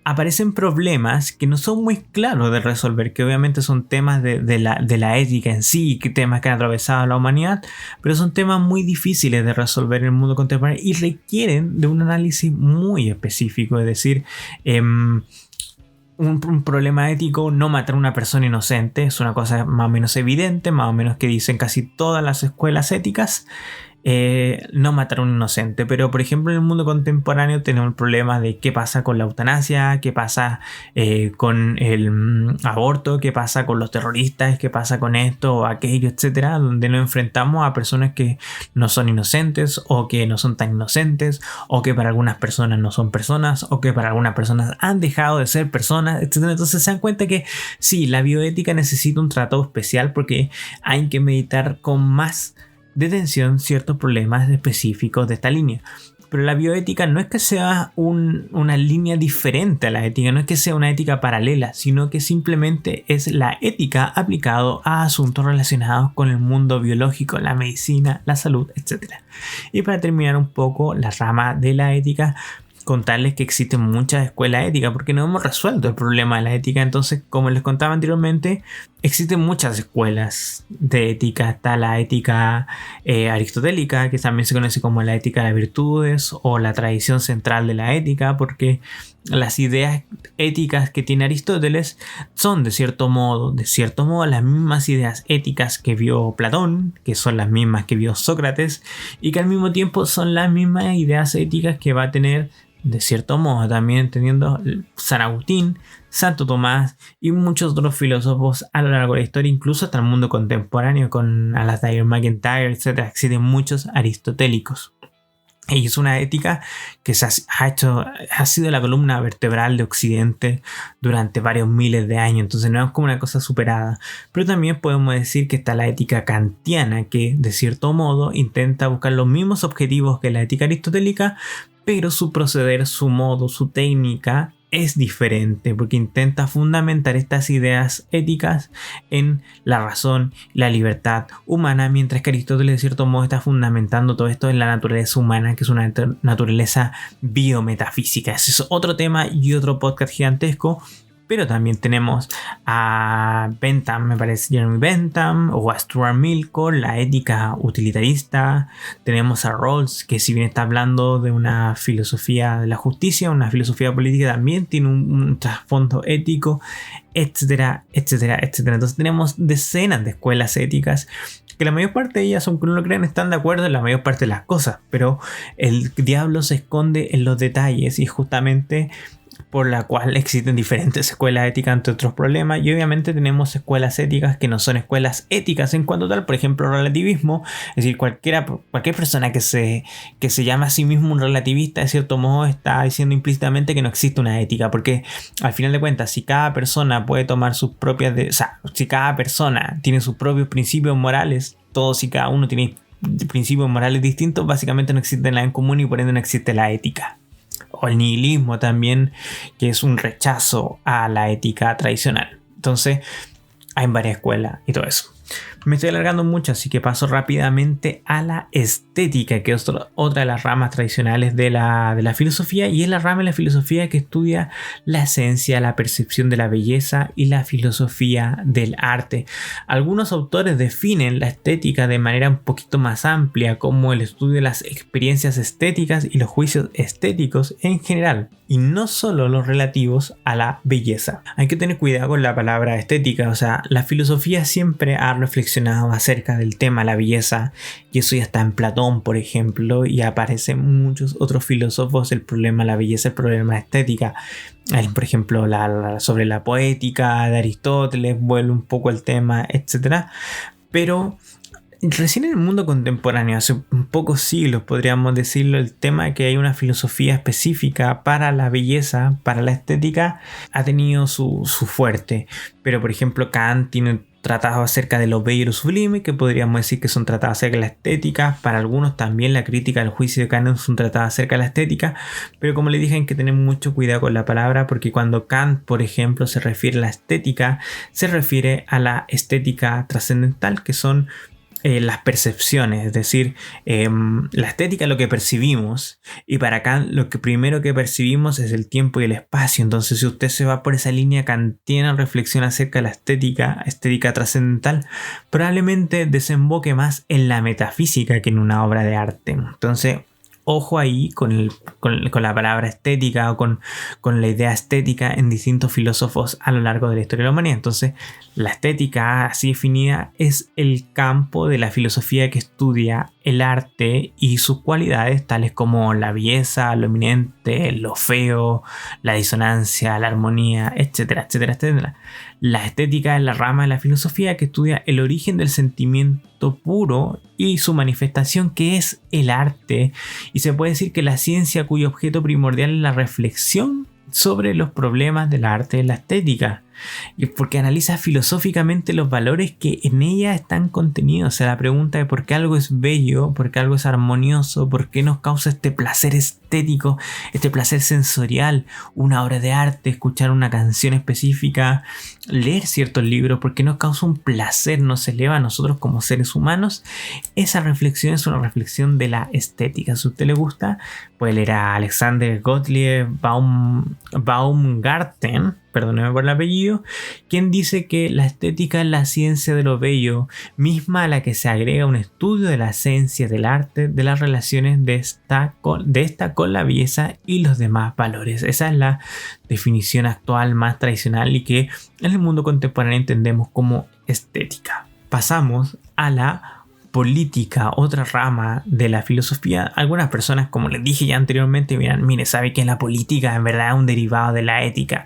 aparecen problemas que no son muy claros de resolver, que obviamente son temas de la ética en sí, que temas que han atravesado a la humanidad, pero son temas muy difíciles de resolver en el mundo contemporáneo y requieren de un análisis muy específico, es decir, un problema ético, no matar a una persona inocente, es una cosa más o menos evidente, más o menos que dicen casi todas las escuelas éticas, no matar a un inocente. Pero por ejemplo en el mundo contemporáneo tenemos el problema de qué pasa con la eutanasia, qué pasa con el aborto, qué pasa con los terroristas, qué pasa con esto o aquello, etcétera, donde nos enfrentamos a personas que no son inocentes o que no son tan inocentes, o que para algunas personas no son personas, o que para algunas personas han dejado de ser personas, etcétera. Entonces se dan cuenta que sí, la bioética necesita un tratado especial porque hay que meditar con más detención ciertos problemas específicos de esta línea. Pero la bioética no es que sea una línea diferente a la ética, no es que sea una ética paralela, sino que simplemente es la ética aplicado a asuntos relacionados con el mundo biológico, la medicina, la salud, etc. Y para terminar un poco la rama de la ética, contarles que existen muchas escuelas éticas porque no hemos resuelto el problema de la ética. Entonces, como les contaba anteriormente, existen muchas escuelas de ética. Está la ética aristotélica, que también se conoce como la ética de las virtudes o la tradición central de la ética, porque las ideas éticas que tiene Aristóteles son de cierto modo las mismas ideas éticas que vio Platón, que son las mismas que vio Sócrates, y que al mismo tiempo son las mismas ideas éticas que va a tener de cierto modo, también entendiendo San Agustín, Santo Tomás y muchos otros filósofos a lo largo de la historia, incluso hasta el mundo contemporáneo con Alasdair MacIntyre, etc. Existen muchos aristotélicos. Y es una ética que ha sido la columna vertebral de Occidente durante varios miles de años, entonces no es como una cosa superada. Pero también podemos decir que está la ética kantiana, que de cierto modo intenta buscar los mismos objetivos que la ética aristotélica, pero su proceder, su modo, su técnica es diferente, porque intenta fundamentar estas ideas éticas en la razón, la libertad humana, mientras que Aristóteles de cierto modo está fundamentando todo esto en la naturaleza humana, que es una naturaleza biometafísica. Ese es otro tema y otro podcast gigantesco. Pero también tenemos a Bentham, me parece, Jeremy Bentham, o a Stuart Mill con la ética utilitarista. Tenemos a Rawls, que si bien está hablando de una filosofía de la justicia, una filosofía política, también tiene un trasfondo ético, etcétera, etcétera, etcétera. Entonces tenemos decenas de escuelas éticas que la mayor parte de ellas, aunque no lo crean, están de acuerdo en la mayor parte de las cosas, pero el diablo se esconde en los detalles y justamente por la cual existen diferentes escuelas éticas entre otros problemas, y obviamente tenemos escuelas éticas que no son escuelas éticas en cuanto tal, por ejemplo relativismo, es decir, cualquier persona que se llama a sí mismo un relativista de cierto modo está diciendo implícitamente que no existe una ética, porque al final de cuentas si cada persona puede tomar sus propias, si cada persona tiene sus propios principios morales, todos y cada uno tiene principios morales distintos, básicamente no existe nada en común y por ende no existe la ética. O el nihilismo también, que es un rechazo a la ética tradicional. Entonces hay varias escuelas y todo eso. Me estoy alargando mucho, así que paso rápidamente a la estética, que es otra de las ramas tradicionales de la filosofía, y es la rama de la filosofía que estudia la esencia, la percepción de la belleza y la filosofía del arte. Algunos autores definen la estética de manera un poquito más amplia como el estudio de las experiencias estéticas y los juicios estéticos en general, y no solo los relativos a la belleza. Hay que tener cuidado con la palabra estética, o sea, la filosofía siempre ha reflexionado acerca del tema de la belleza, y eso ya está en Platón, por ejemplo, y aparecen muchos otros filósofos el problema de la belleza, el problema de la estética. Por ejemplo, sobre la poética de Aristóteles vuelve un poco el tema, etc. Pero recién en el mundo contemporáneo, hace pocos siglos podríamos decirlo, el tema de que hay una filosofía específica para la belleza, para la estética, ha tenido su fuerte. Pero por ejemplo Kant tiene tratados acerca de lo bello y lo sublime, que podríamos decir que son tratados acerca de la estética. Para algunos también la crítica del juicio de Kant es un tratado acerca de la estética, pero como les dije hay que tener mucho cuidado con la palabra, porque cuando Kant, por ejemplo, se refiere a la estética, se refiere a la estética trascendental, que son las percepciones, es decir, la estética es lo que percibimos, y para Kant lo que primero que percibimos es el tiempo y el espacio. Entonces si usted se va por esa línea kantiana reflexión acerca de la estética trascendental, probablemente desemboque más en la metafísica que en una obra de arte. Entonces ojo ahí con la palabra estética o con la idea estética en distintos filósofos a lo largo de la historia de la humanidad. Entonces, la estética así definida es el campo de la filosofía que estudia el arte y sus cualidades, tales como la belleza, lo eminente, lo feo, la disonancia, la armonía, etcétera, etcétera, etcétera. La estética es la rama de la filosofía que estudia el origen del sentimiento puro y su manifestación, que es el arte, y se puede decir que la ciencia cuyo objeto primordial es la reflexión sobre los problemas del arte y la estética, porque analiza filosóficamente los valores que en ella están contenidos. O sea, la pregunta de por qué algo es bello, por qué algo es armonioso, por qué nos causa este placer estético, este placer sensorial, una obra de arte, escuchar una canción específica, leer ciertos libros, por qué nos causa un placer, nos eleva a nosotros como seres humanos. Esa reflexión es una reflexión de la estética. Si a usted le gusta, puede leer a Alexander Gottlieb Baumgarten, perdóneme por el apellido, quien dice que la estética es la ciencia de lo bello, misma a la que se agrega un estudio de la esencia del arte, de las relaciones de esta con la belleza y los demás valores. Esa es la definición actual más tradicional y que en el mundo contemporáneo entendemos como estética. Pasamos a la política, otra rama de la filosofía, algunas personas, como les dije ya anteriormente, dirán, mire, ¿sabe que la política en verdad es un derivado de la ética?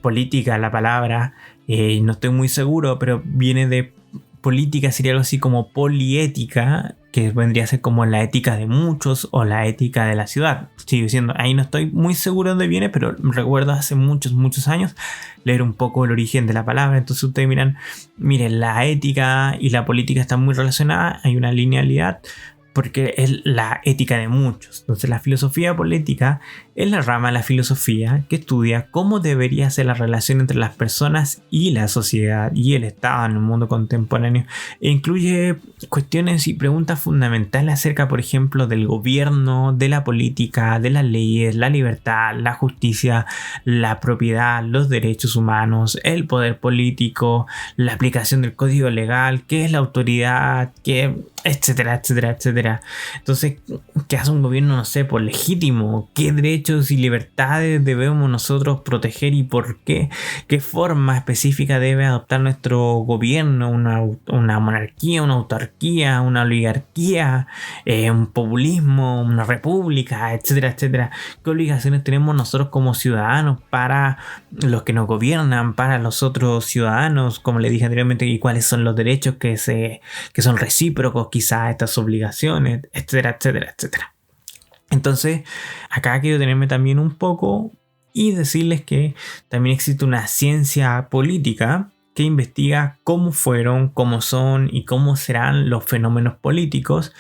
Política, la palabra, no estoy muy seguro, pero viene de política, sería algo así como poliética, que vendría a ser como la ética de muchos o la ética de la ciudad. Sigo diciendo, ahí no estoy muy seguro de dónde viene, pero recuerdo hace muchos años leer un poco el origen de la palabra. Entonces ustedes miren, la ética y la política están muy relacionadas, hay una linealidad, porque es la ética de muchos. Entonces la filosofía política es la rama de la filosofía que estudia cómo debería ser la relación entre las personas y la sociedad y el Estado en el mundo contemporáneo, e incluye cuestiones y preguntas fundamentales acerca, por ejemplo, del gobierno, de la política, de las leyes, la libertad, la justicia, la propiedad, los derechos humanos, el poder político, la aplicación del código legal, qué es la autoridad, etcétera. Entonces, ¿qué hace un gobierno, no sé, por legítimo? ¿Qué derechos y libertades debemos nosotros proteger y por qué? ¿Qué forma específica debe adoptar nuestro gobierno? ¿Una monarquía, una autarquía, una oligarquía, un populismo, una república, etcétera? ¿Qué obligaciones tenemos nosotros como ciudadanos para los que nos gobiernan, para los otros ciudadanos, como le dije anteriormente, y cuáles son los derechos que son recíprocos quizás a estas obligaciones, etcétera? Entonces, acá quiero detenerme también un poco y decirles que también existe una ciencia política que investiga cómo fueron, cómo son y cómo serán los fenómenos políticos,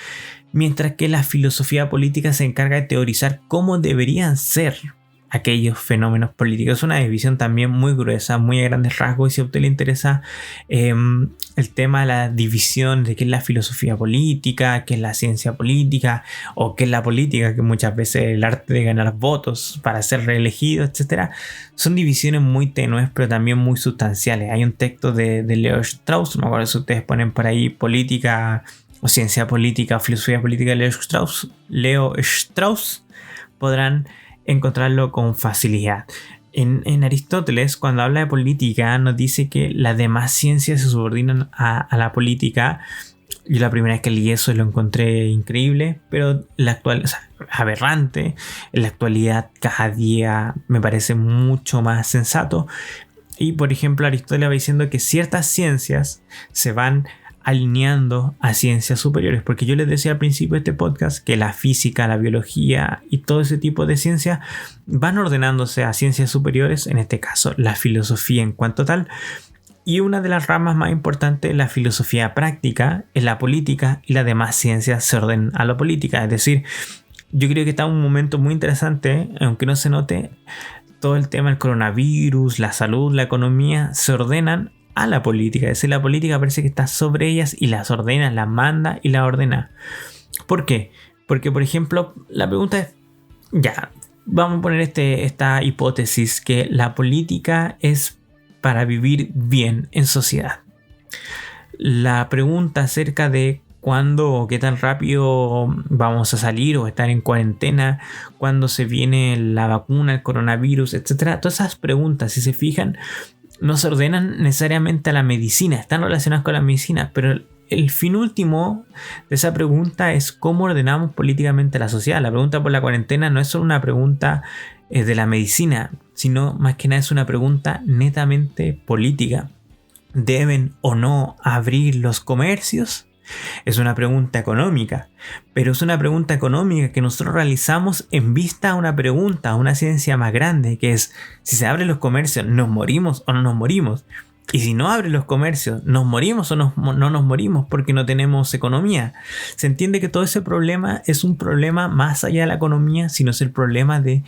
mientras que la filosofía política se encarga de teorizar cómo deberían ser aquellos fenómenos políticos. Es una división también muy gruesa, muy a grandes rasgos, y si a usted le interesa el tema de la división de qué es la filosofía política, qué es la ciencia política o qué es la política, que muchas veces es el arte de ganar votos para ser reelegido, etcétera, son divisiones muy tenues pero también muy sustanciales. Hay un texto de Leo Strauss, no me acuerdo si ustedes ponen por ahí política o ciencia política o filosofía política de Leo Strauss, podrán encontrarlo con facilidad. En Aristóteles, cuando habla de política, nos dice que las demás ciencias se subordinan a la política. Yo la primera vez que leí eso lo encontré increíble, pero la actual, aberrante. En la actualidad cada día me parece mucho más sensato. Y por ejemplo, Aristóteles va diciendo que ciertas ciencias se van alineando a ciencias superiores, porque yo les decía al principio de este podcast que la física, la biología y todo ese tipo de ciencias van ordenándose a ciencias superiores, en este caso la filosofía en cuanto tal, y una de las ramas más importantes, la filosofía práctica, es la política, y las demás ciencias se ordenan a la política. Es decir, yo creo que está un momento muy interesante, aunque no se note, todo el tema del coronavirus, la salud, la economía se ordenan a la política. Es decir, la política parece que está sobre ellas y las ordena, las manda y las ordena. ¿Por qué? Porque, por ejemplo, la pregunta es, ya, vamos a poner esta hipótesis que la política es para vivir bien en sociedad. La pregunta acerca de cuándo o qué tan rápido vamos a salir o estar en cuarentena, cuándo se viene la vacuna, el coronavirus, etcétera, todas esas preguntas, si se fijan, no se ordenan necesariamente a la medicina, están relacionadas con la medicina, pero el fin último de esa pregunta es cómo ordenamos políticamente a la sociedad. La pregunta por la cuarentena no es solo una pregunta de la medicina, sino más que nada es una pregunta netamente política. ¿Deben o no abrir los comercios? Es una pregunta económica, pero es una pregunta económica que nosotros realizamos en vista a una pregunta, a una ciencia más grande, que es si se abren los comercios, ¿nos morimos o no nos morimos? Y si no abren los comercios, ¿nos morimos o no nos morimos porque no tenemos economía? Se entiende que todo ese problema es un problema más allá de la economía, sino es el problema de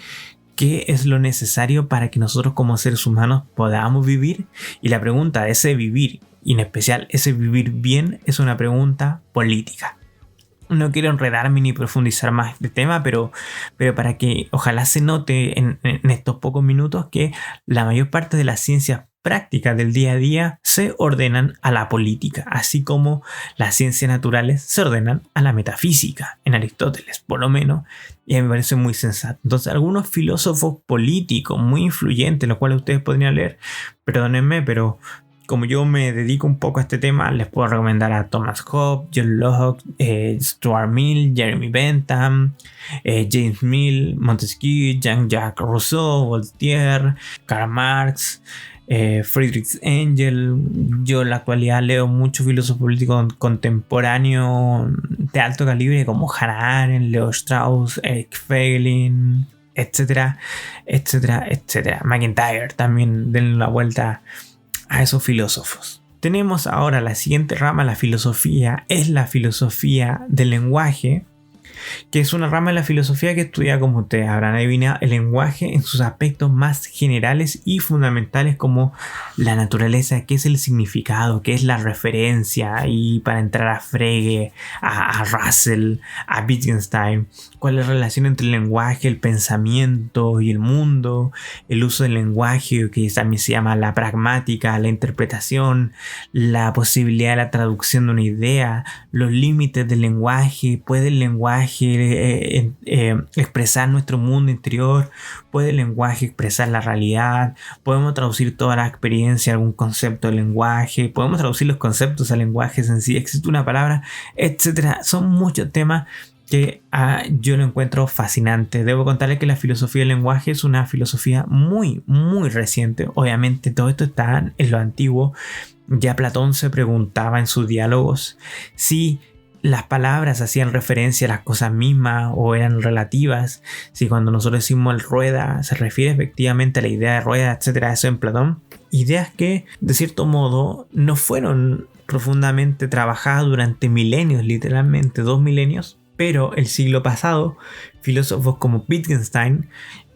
qué es lo necesario para que nosotros como seres humanos podamos vivir. Y la pregunta de ese vivir, y en especial ese vivir bien, es una pregunta política. No quiero enredarme ni profundizar más este tema, pero para que ojalá se note en estos pocos minutos que la mayor parte de las ciencias prácticas del día a día se ordenan a la política, así como las ciencias naturales se ordenan a la metafísica, en Aristóteles por lo menos, y a mí me parece muy sensato. Entonces algunos filósofos políticos muy influyentes, los cuales ustedes podrían leer, perdónenme, pero como yo me dedico un poco a este tema, les puedo recomendar a Thomas Hobbes, John Locke, Stuart Mill, Jeremy Bentham, James Mill, Montesquieu, Jean-Jacques Rousseau, Voltaire, Karl Marx, Friedrich Engels. Yo en la actualidad leo mucho filósofo político contemporáneo de alto calibre como Hannah Arendt, Leo Strauss, Eric Feiglin, etcétera, etcétera, etcétera. McIntyre también, den la vuelta a esos filósofos. Tenemos ahora la siguiente rama, la filosofía, es la filosofía del lenguaje, que es una rama de la filosofía que estudia, como ustedes habrán adivinado, el lenguaje en sus aspectos más generales y fundamentales, como la naturaleza, qué es el significado, qué es la referencia, y para entrar a Frege, a Russell, a Wittgenstein, cuál es la relación entre el lenguaje, el pensamiento y el mundo, el uso del lenguaje, que también se llama la pragmática, la interpretación, la posibilidad de la traducción de una idea, los límites del lenguaje, puede el lenguaje expresar nuestro mundo interior, puede el lenguaje expresar la realidad, podemos traducir toda la experiencia a algún concepto del lenguaje, podemos traducir los conceptos al lenguaje sencillo, existe una palabra, etcétera. Son muchos temas que yo lo encuentro fascinante. Debo contarles que la filosofía del lenguaje es una filosofía muy, muy reciente. Obviamente todo esto está en lo antiguo. Ya Platón se preguntaba en sus diálogos si las palabras hacían referencia a las cosas mismas o eran relativas, si cuando nosotros decimos el rueda se refiere efectivamente a la idea de rueda, etcétera. Eso en Platón. Ideas que de cierto modo no fueron profundamente trabajadas durante milenios, literalmente 2 milenios, pero el siglo pasado filósofos como Wittgenstein,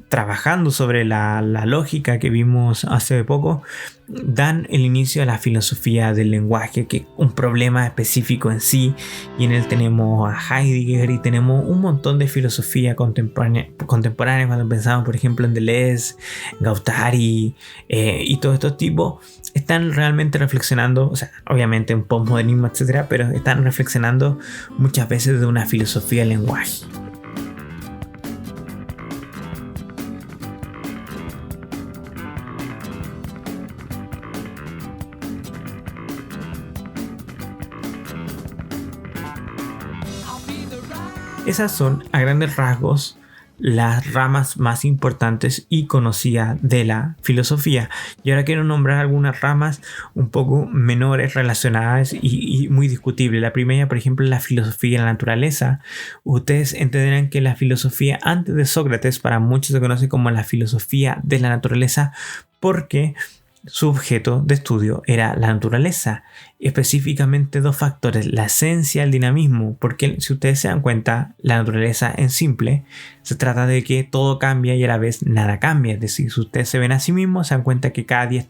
trabajando sobre la lógica que vimos hace poco, dan el inicio a la filosofía del lenguaje, que es un problema específico en sí, y en él tenemos a Heidegger y tenemos un montón de filosofía contemporánea cuando pensamos por ejemplo en Deleuze, Guattari y todos estos tipos están realmente reflexionando, o sea, obviamente en postmodernismo, etcétera, pero están reflexionando muchas veces de una filosofía del lenguaje. Esas son, a grandes rasgos, las ramas más importantes y conocidas de la filosofía. Y ahora quiero nombrar algunas ramas un poco menores relacionadas y muy discutibles. La primera, por ejemplo, es la filosofía de la naturaleza. Ustedes entenderán que la filosofía antes de Sócrates para muchos se conoce como la filosofía de la naturaleza porque su objeto de estudio era la naturaleza, específicamente dos factores, la esencia y el dinamismo, porque si ustedes se dan cuenta, la naturaleza en simple se trata de que todo cambia y a la vez nada cambia, es decir, si ustedes se ven a sí mismos, se dan cuenta que cada día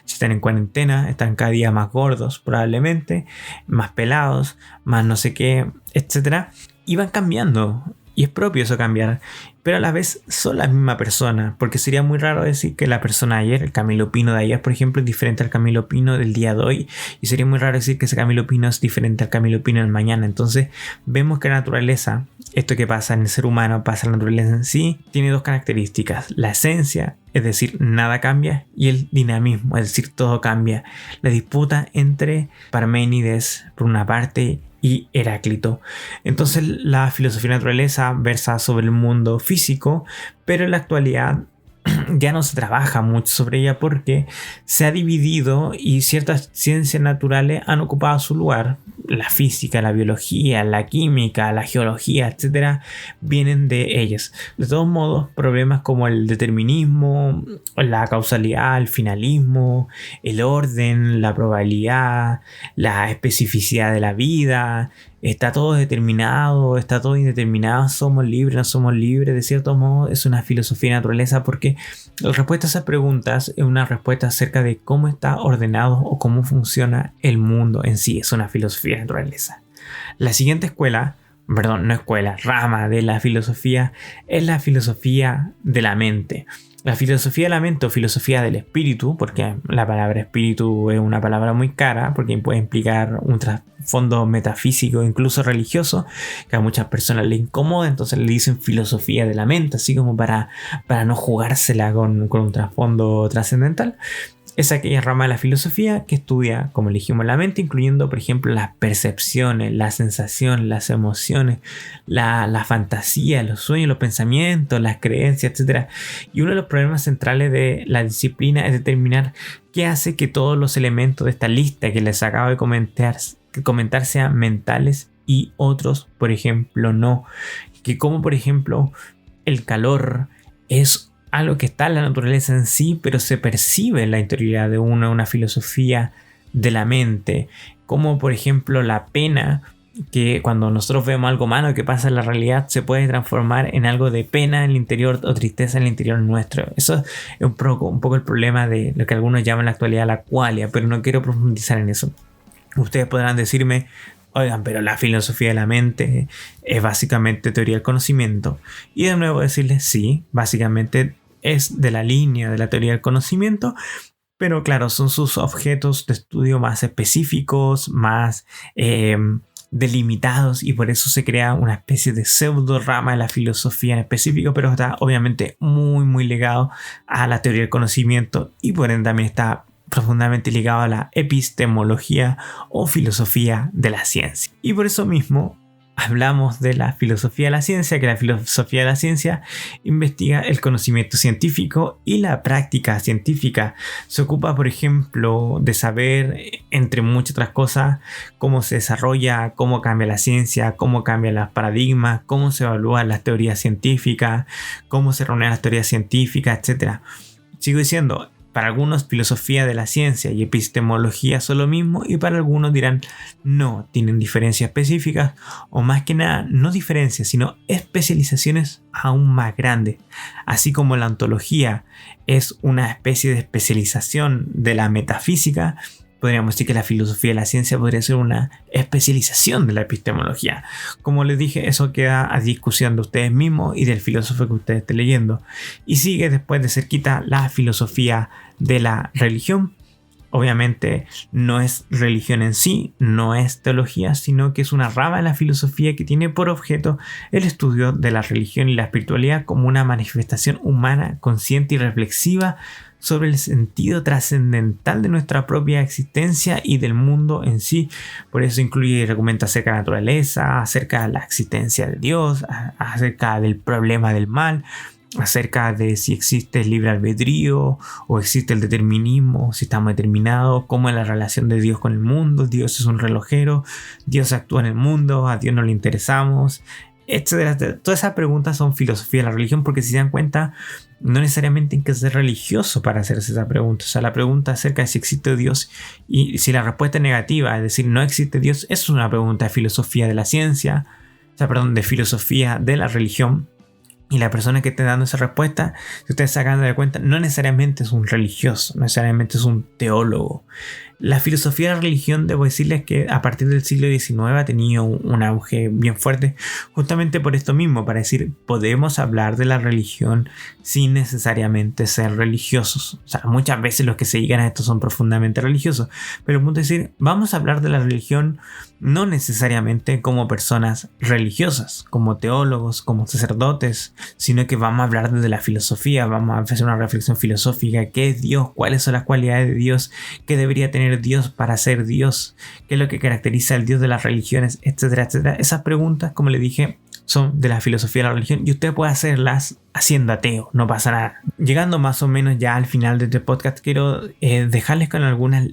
si están en cuarentena, están cada día más gordos probablemente, más pelados, más no sé qué, etcétera, y van cambiando. Y es propio eso cambiar, pero a la vez son la misma persona, porque sería muy raro decir que la persona de ayer, el Camilo Pino de ayer, por ejemplo, es diferente al Camilo Pino del día de hoy, y sería muy raro decir que ese Camilo Pino es diferente al Camilo Pino del mañana. Entonces vemos que la naturaleza, esto que pasa en el ser humano, pasa en la naturaleza en sí, tiene dos características: la esencia, es decir, nada cambia, y el dinamismo, es decir, todo cambia. La disputa entre Parménides por una parte y Heráclito. Entonces la filosofía de la naturaleza versa sobre el mundo físico, pero en la actualidad ya no se trabaja mucho sobre ella porque se ha dividido y ciertas ciencias naturales han ocupado su lugar. La física, la biología, la química, la geología, etcétera, vienen de ellas. De todos modos, problemas como el determinismo, la causalidad, el finalismo, el orden, la probabilidad, la especificidad de la vida, está todo determinado, está todo indeterminado, somos libres, no somos libres, de cierto modo es una filosofía de naturaleza porque la respuesta a esas preguntas es una respuesta acerca de cómo está ordenado o cómo funciona el mundo en sí, es una filosofía de naturaleza. La siguiente rama de la filosofía es la filosofía de la mente. La filosofía de la mente o filosofía del espíritu, porque la palabra espíritu es una palabra muy cara, porque puede implicar un trasfondo metafísico, incluso religioso, que a muchas personas les incomoda, entonces le dicen filosofía de la mente, así como para no jugársela con un trasfondo trascendental. es aquella rama de la filosofía que estudia, como dijimos, la mente, incluyendo, por ejemplo, las percepciones, las sensaciones, las emociones, la fantasía, los sueños, los pensamientos, las creencias, etc. Y uno de los problemas centrales de la disciplina es determinar qué hace que todos los elementos de esta lista que les acabo de comentar sean mentales y otros, por ejemplo, no. Que como, por ejemplo, el calor es algo que está en la naturaleza en sí, pero se percibe en la interioridad de una filosofía de la mente. Como por ejemplo la pena, que cuando nosotros vemos algo malo que pasa en la realidad, se puede transformar en algo de pena en el interior o tristeza en el interior nuestro. Eso es un poco el problema de lo que algunos llaman en la actualidad la qualia, pero no quiero profundizar en eso. Ustedes podrán decirme: oigan, pero la filosofía de la mente es básicamente teoría del conocimiento. Y de nuevo decirles: sí, básicamente es de la línea de la teoría del conocimiento, pero claro, son sus objetos de estudio más específicos, más delimitados, y por eso se crea una especie de pseudo rama de la filosofía en específico, pero está obviamente muy ligado a la teoría del conocimiento y por ende también está profundamente ligado a la epistemología o filosofía de la ciencia. Y por eso mismo hablamos de la filosofía de la ciencia, que la filosofía de la ciencia investiga el conocimiento científico y la práctica científica. Se ocupa, por ejemplo, de saber, entre muchas otras cosas, cómo se desarrolla, cómo cambia la ciencia, cómo cambian los paradigmas, cómo se evalúan las teorías científicas, cómo se reúnen las teorías científicas, etc. Sigo diciendo, para algunos filosofía de la ciencia y epistemología son lo mismo, y para algunos dirán no, tienen diferencias específicas, o más que nada no diferencias sino especializaciones aún más grandes. Así como la ontología es una especie de especialización de la metafísica, podríamos decir que la filosofía de la ciencia podría ser una especialización de la epistemología. Como les dije, eso queda a discusión de ustedes mismos y del filósofo que ustedes estén leyendo. Y sigue después de cerquita la filosofía de la religión. Obviamente no es religión en sí, no es teología, sino que es una rama de la filosofía que tiene por objeto el estudio de la religión y la espiritualidad como una manifestación humana, consciente y reflexiva sobre el sentido trascendental de nuestra propia existencia y del mundo en sí. Por eso incluye argumentos acerca de la naturaleza, acerca de la existencia de Dios, acerca del problema del mal, acerca de si existe el libre albedrío o existe el determinismo, si estamos determinados, cómo es la relación de Dios con el mundo. Dios es un relojero, Dios actúa en el mundo, a Dios no le interesamos, etcétera. Todas esas preguntas son filosofía de la religión, porque si se dan cuenta, no necesariamente hay que ser religioso para hacerse esa pregunta. O sea, la pregunta acerca de si existe Dios, y si la respuesta es negativa, es decir, no existe Dios, es una pregunta de filosofía de la ciencia, de filosofía de la religión. Y la persona que esté dando esa respuesta, si ustedes se acaban de dar cuenta, no necesariamente es un religioso, no necesariamente es un teólogo. La filosofía de la religión, debo decirles que a partir del siglo XIX ha tenido un auge bien fuerte, justamente por esto mismo, para decir, podemos hablar de la religión sin necesariamente ser religiosos. O sea, muchas veces los que se dedican a esto son profundamente religiosos, pero el punto es decir, vamos a hablar de la religión no necesariamente como personas religiosas, como teólogos, como sacerdotes, sino que vamos a hablar desde la filosofía, vamos a hacer una reflexión filosófica. ¿Qué es Dios? ¿Cuáles son las cualidades de Dios? ¿Qué debería tener Dios para ser Dios? ¿Qué es lo que caracteriza al Dios de las religiones? Etcétera, etcétera. Esas preguntas, como les dije, son de la filosofía de la religión y usted puede hacerlas siendo ateo, no pasa nada. Llegando más o menos ya al final de este podcast, quiero dejarles con algunas,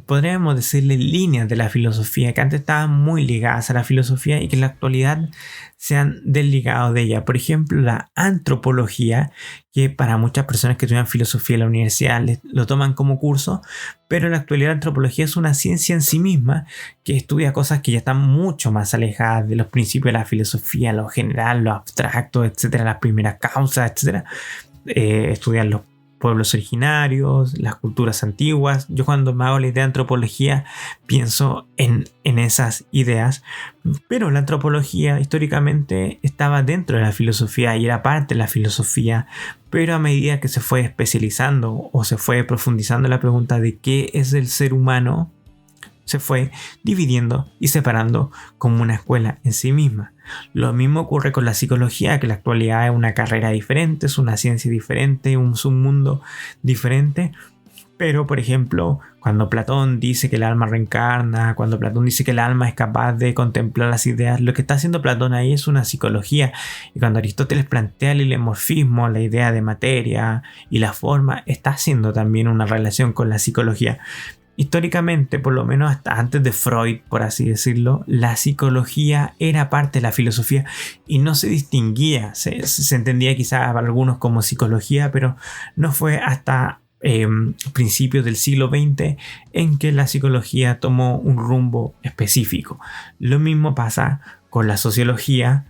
podríamos decirle, líneas de la filosofía que antes estaban muy ligadas a la filosofía y que en la actualidad se han desligado de ella. Por ejemplo, la antropología, que para muchas personas que estudian filosofía en la universidad lo toman como curso, pero en la actualidad la antropología es una ciencia en sí misma que estudia cosas que ya están mucho más alejadas de los principios de la filosofía, lo general, lo abstracto, etcétera, las primeras causas, etcétera. Estudian los pueblos originarios, las culturas antiguas. Yo cuando me hago la idea de antropología pienso en esas ideas, pero la antropología históricamente estaba dentro de la filosofía y era parte de la filosofía, pero a medida que se fue especializando o se fue profundizando en la pregunta de qué es el ser humano, se fue dividiendo y separando como una escuela en sí misma. Lo mismo ocurre con la psicología, que en la actualidad es una carrera diferente, es una ciencia diferente, un submundo diferente, Pero, por ejemplo, cuando Platón dice que el alma reencarna, cuando Platón dice que el alma es capaz de contemplar las ideas, lo que está haciendo Platón ahí es una psicología. Y cuando Aristóteles plantea el hilemorfismo, la idea de materia y la forma, está haciendo también una relación con la psicología. Históricamente, por lo menos hasta antes de Freud, por así decirlo, la psicología era parte de la filosofía y no se distinguía. Se entendía quizás para algunos como psicología, pero no fue hasta principios del siglo XX en que la psicología tomó un rumbo específico. Lo mismo pasa con la sociología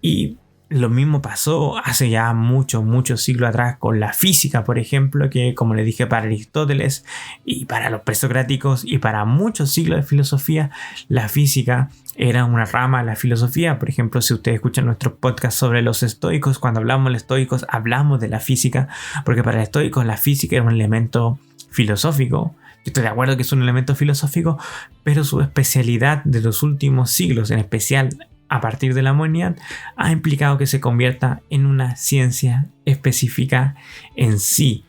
y lo mismo pasó hace ya muchos siglos atrás con la física, por ejemplo, que como les dije, para Aristóteles y para los presocráticos y para muchos siglos de filosofía, la física era una rama de la filosofía. Por ejemplo, si ustedes escuchan nuestro podcast sobre los estoicos, cuando hablamos de los estoicos hablamos de la física, porque para los estoicos la física era un elemento filosófico. Yo estoy de acuerdo que es un elemento filosófico, pero su especialidad de los últimos siglos, en especial a partir de la modernidad, ha implicado que se convierta en una ciencia específica en sí.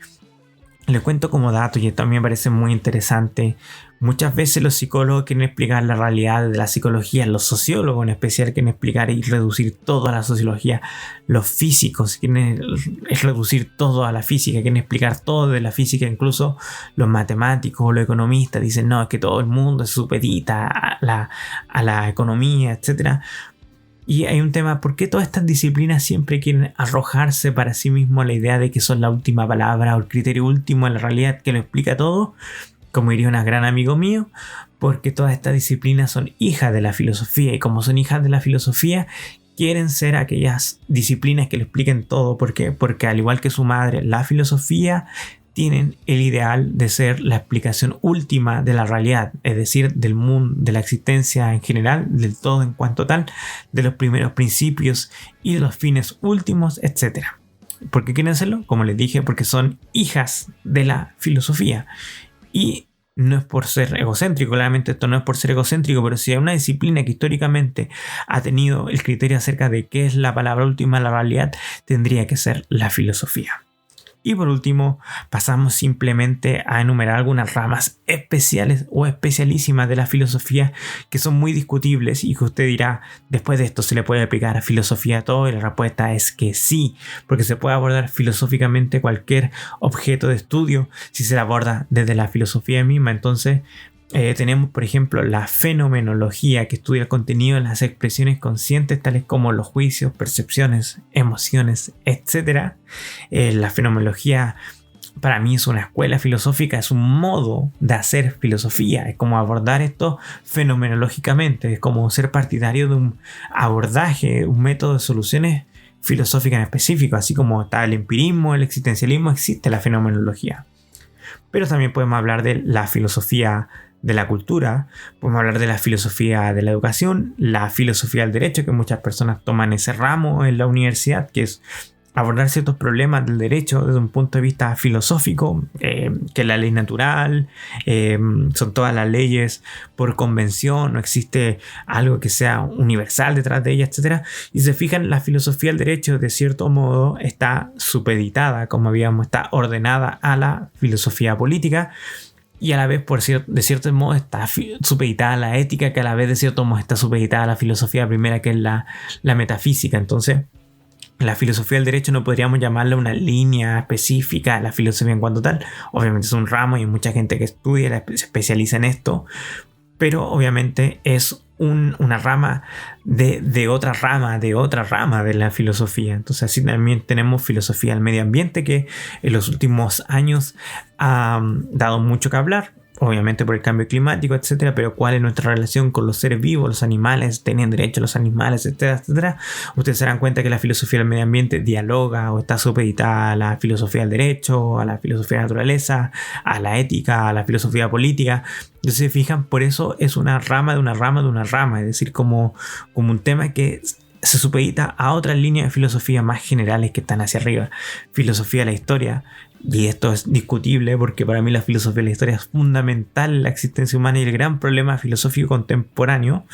Le cuento como dato, y esto a mí me parece muy interesante. Muchas veces los psicólogos quieren explicar la realidad de la psicología, los sociólogos en especial quieren explicar y reducir todo a la sociología. Los físicos quieren reducir todo a la física, quieren explicar todo de la física. Incluso los matemáticos o los economistas dicen no, es que todo el mundo se supedita a la economía, etc. Y hay un tema, ¿por qué todas estas disciplinas siempre quieren arrojarse para sí mismos la idea de que son la última palabra o el criterio último en la realidad que lo explica todo? Como diría un gran amigo mío, porque todas estas disciplinas son hijas de la filosofía y como son hijas de la filosofía, quieren ser aquellas disciplinas que lo expliquen todo. ¿Por qué? Porque al igual que su madre, la filosofía, tienen el ideal de ser la explicación última de la realidad, es decir, del mundo, de la existencia en general, del todo en cuanto tal, de los primeros principios y de los fines últimos, etc. ¿Por qué quieren hacerlo? Como les dije, porque son hijas de la filosofía. Y no es por ser egocéntrico, claramente esto no es por ser egocéntrico, pero si hay una disciplina que históricamente ha tenido el criterio acerca de qué es la palabra última de la realidad, tendría que ser la filosofía. Y por último, pasamos simplemente a enumerar algunas ramas especiales o especialísimas de la filosofía que son muy discutibles y que usted dirá, después de esto se le puede aplicar a filosofía a todo, y la respuesta es que sí, porque se puede abordar filosóficamente cualquier objeto de estudio si se la aborda desde la filosofía misma. Entonces, tenemos, por ejemplo, la fenomenología, que estudia el contenido de las expresiones conscientes, tales como los juicios, percepciones, emociones, etc. La fenomenología para mí es una escuela filosófica, es un modo de hacer filosofía, es como abordar esto fenomenológicamente, es como ser partidario de un abordaje, un método de soluciones filosóficas en específico. Así como está el empirismo, el existencialismo, existe la fenomenología. Pero también podemos hablar de la filosofía de la cultura, podemos hablar de la filosofía de la educación, la filosofía del derecho, que muchas personas toman ese ramo en la universidad, que es abordar ciertos problemas del derecho desde un punto de vista filosófico, que la ley natural, son todas las leyes por convención, no existe algo que sea universal detrás de ella, etc. Y si se fijan, la filosofía del derecho de cierto modo está supeditada, como habíamos, está ordenada a la filosofía política, y a la vez, de cierto modo, está supeditada a la ética, que a la vez de cierto modo está supeditada a la filosofía primera, que es la metafísica. Entonces, la filosofía del derecho no podríamos llamarla una línea específica de la filosofía en cuanto tal. Obviamente es un ramo y hay mucha gente que estudia, se especializa en esto, pero obviamente es una rama de otra rama de la filosofía. Entonces así también tenemos filosofía del medio ambiente, que en los últimos años ha dado mucho que hablar, obviamente por el cambio climático, etcétera, pero cuál es nuestra relación con los seres vivos, los animales, tienen derecho los animales, etcétera, etcétera. Ustedes se darán cuenta que la filosofía del medio ambiente dialoga o está supeditada a la filosofía del derecho, a la filosofía de la naturaleza, a la ética, a la filosofía política. Entonces, si se fijan, por eso es una rama de una rama de una rama, es decir, como un tema que se supedita a otras líneas de filosofía más generales que están hacia arriba. Filosofía de la historia, y esto es discutible porque para mí la filosofía de la historia es fundamental en la existencia humana y el gran problema filosófico contemporáneo.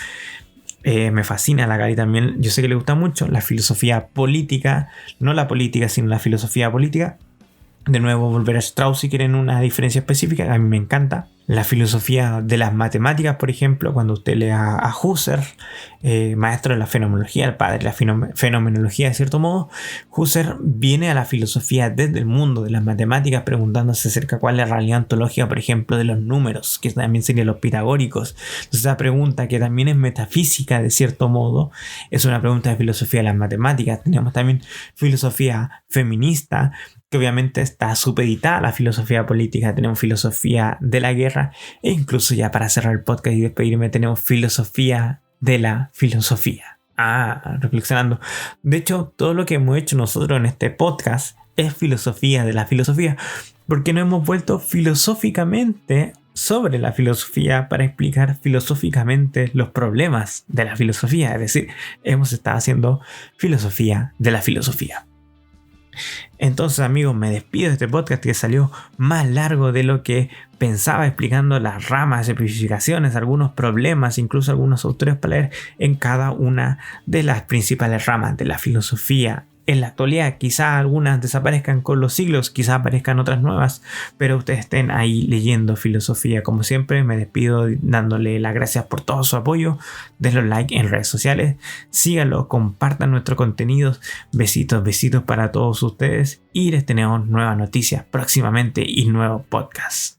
Me fascina la Cari también, yo sé que le gusta mucho la filosofía política, no la política sino la filosofía política. de nuevo volver a Strauss si quieren una diferencia específica. A mí me encanta la filosofía de las matemáticas, por ejemplo, cuando usted lee a Husserl, maestro de la fenomenología, el padre de la fenomenología de cierto modo. Husserl viene a la filosofía desde el mundo de las matemáticas, preguntándose acerca de cuál es la realidad ontológica, por ejemplo, de los números, que también serían los pitagóricos. Entonces esa pregunta, que también es metafísica de cierto modo, es una pregunta de filosofía de las matemáticas. Tenemos también filosofía feminista, que obviamente está supeditada a la filosofía política. Tenemos filosofía de la guerra, e incluso, ya para cerrar el podcast y despedirme, tenemos filosofía de la filosofía. Reflexionando. De hecho, todo lo que hemos hecho nosotros en este podcast es filosofía de la filosofía, porque nos hemos vuelto filosóficamente sobre la filosofía para explicar filosóficamente los problemas de la filosofía. Es decir, hemos estado haciendo filosofía de la filosofía. Entonces, amigos, me despido de este podcast que salió más largo de lo que pensaba, explicando las ramas, especificaciones, algunos problemas, incluso algunos autores para leer en cada una de las principales ramas de la filosofía. En la actualidad, quizás algunas desaparezcan con los siglos, quizás aparezcan otras nuevas, pero ustedes estén ahí leyendo filosofía. Como siempre, me despido dándole las gracias por todo su apoyo. Denle like en redes sociales, síganlo, compartan nuestro contenido. Besitos para todos ustedes, y les tenemos nuevas noticias próximamente y nuevo podcast.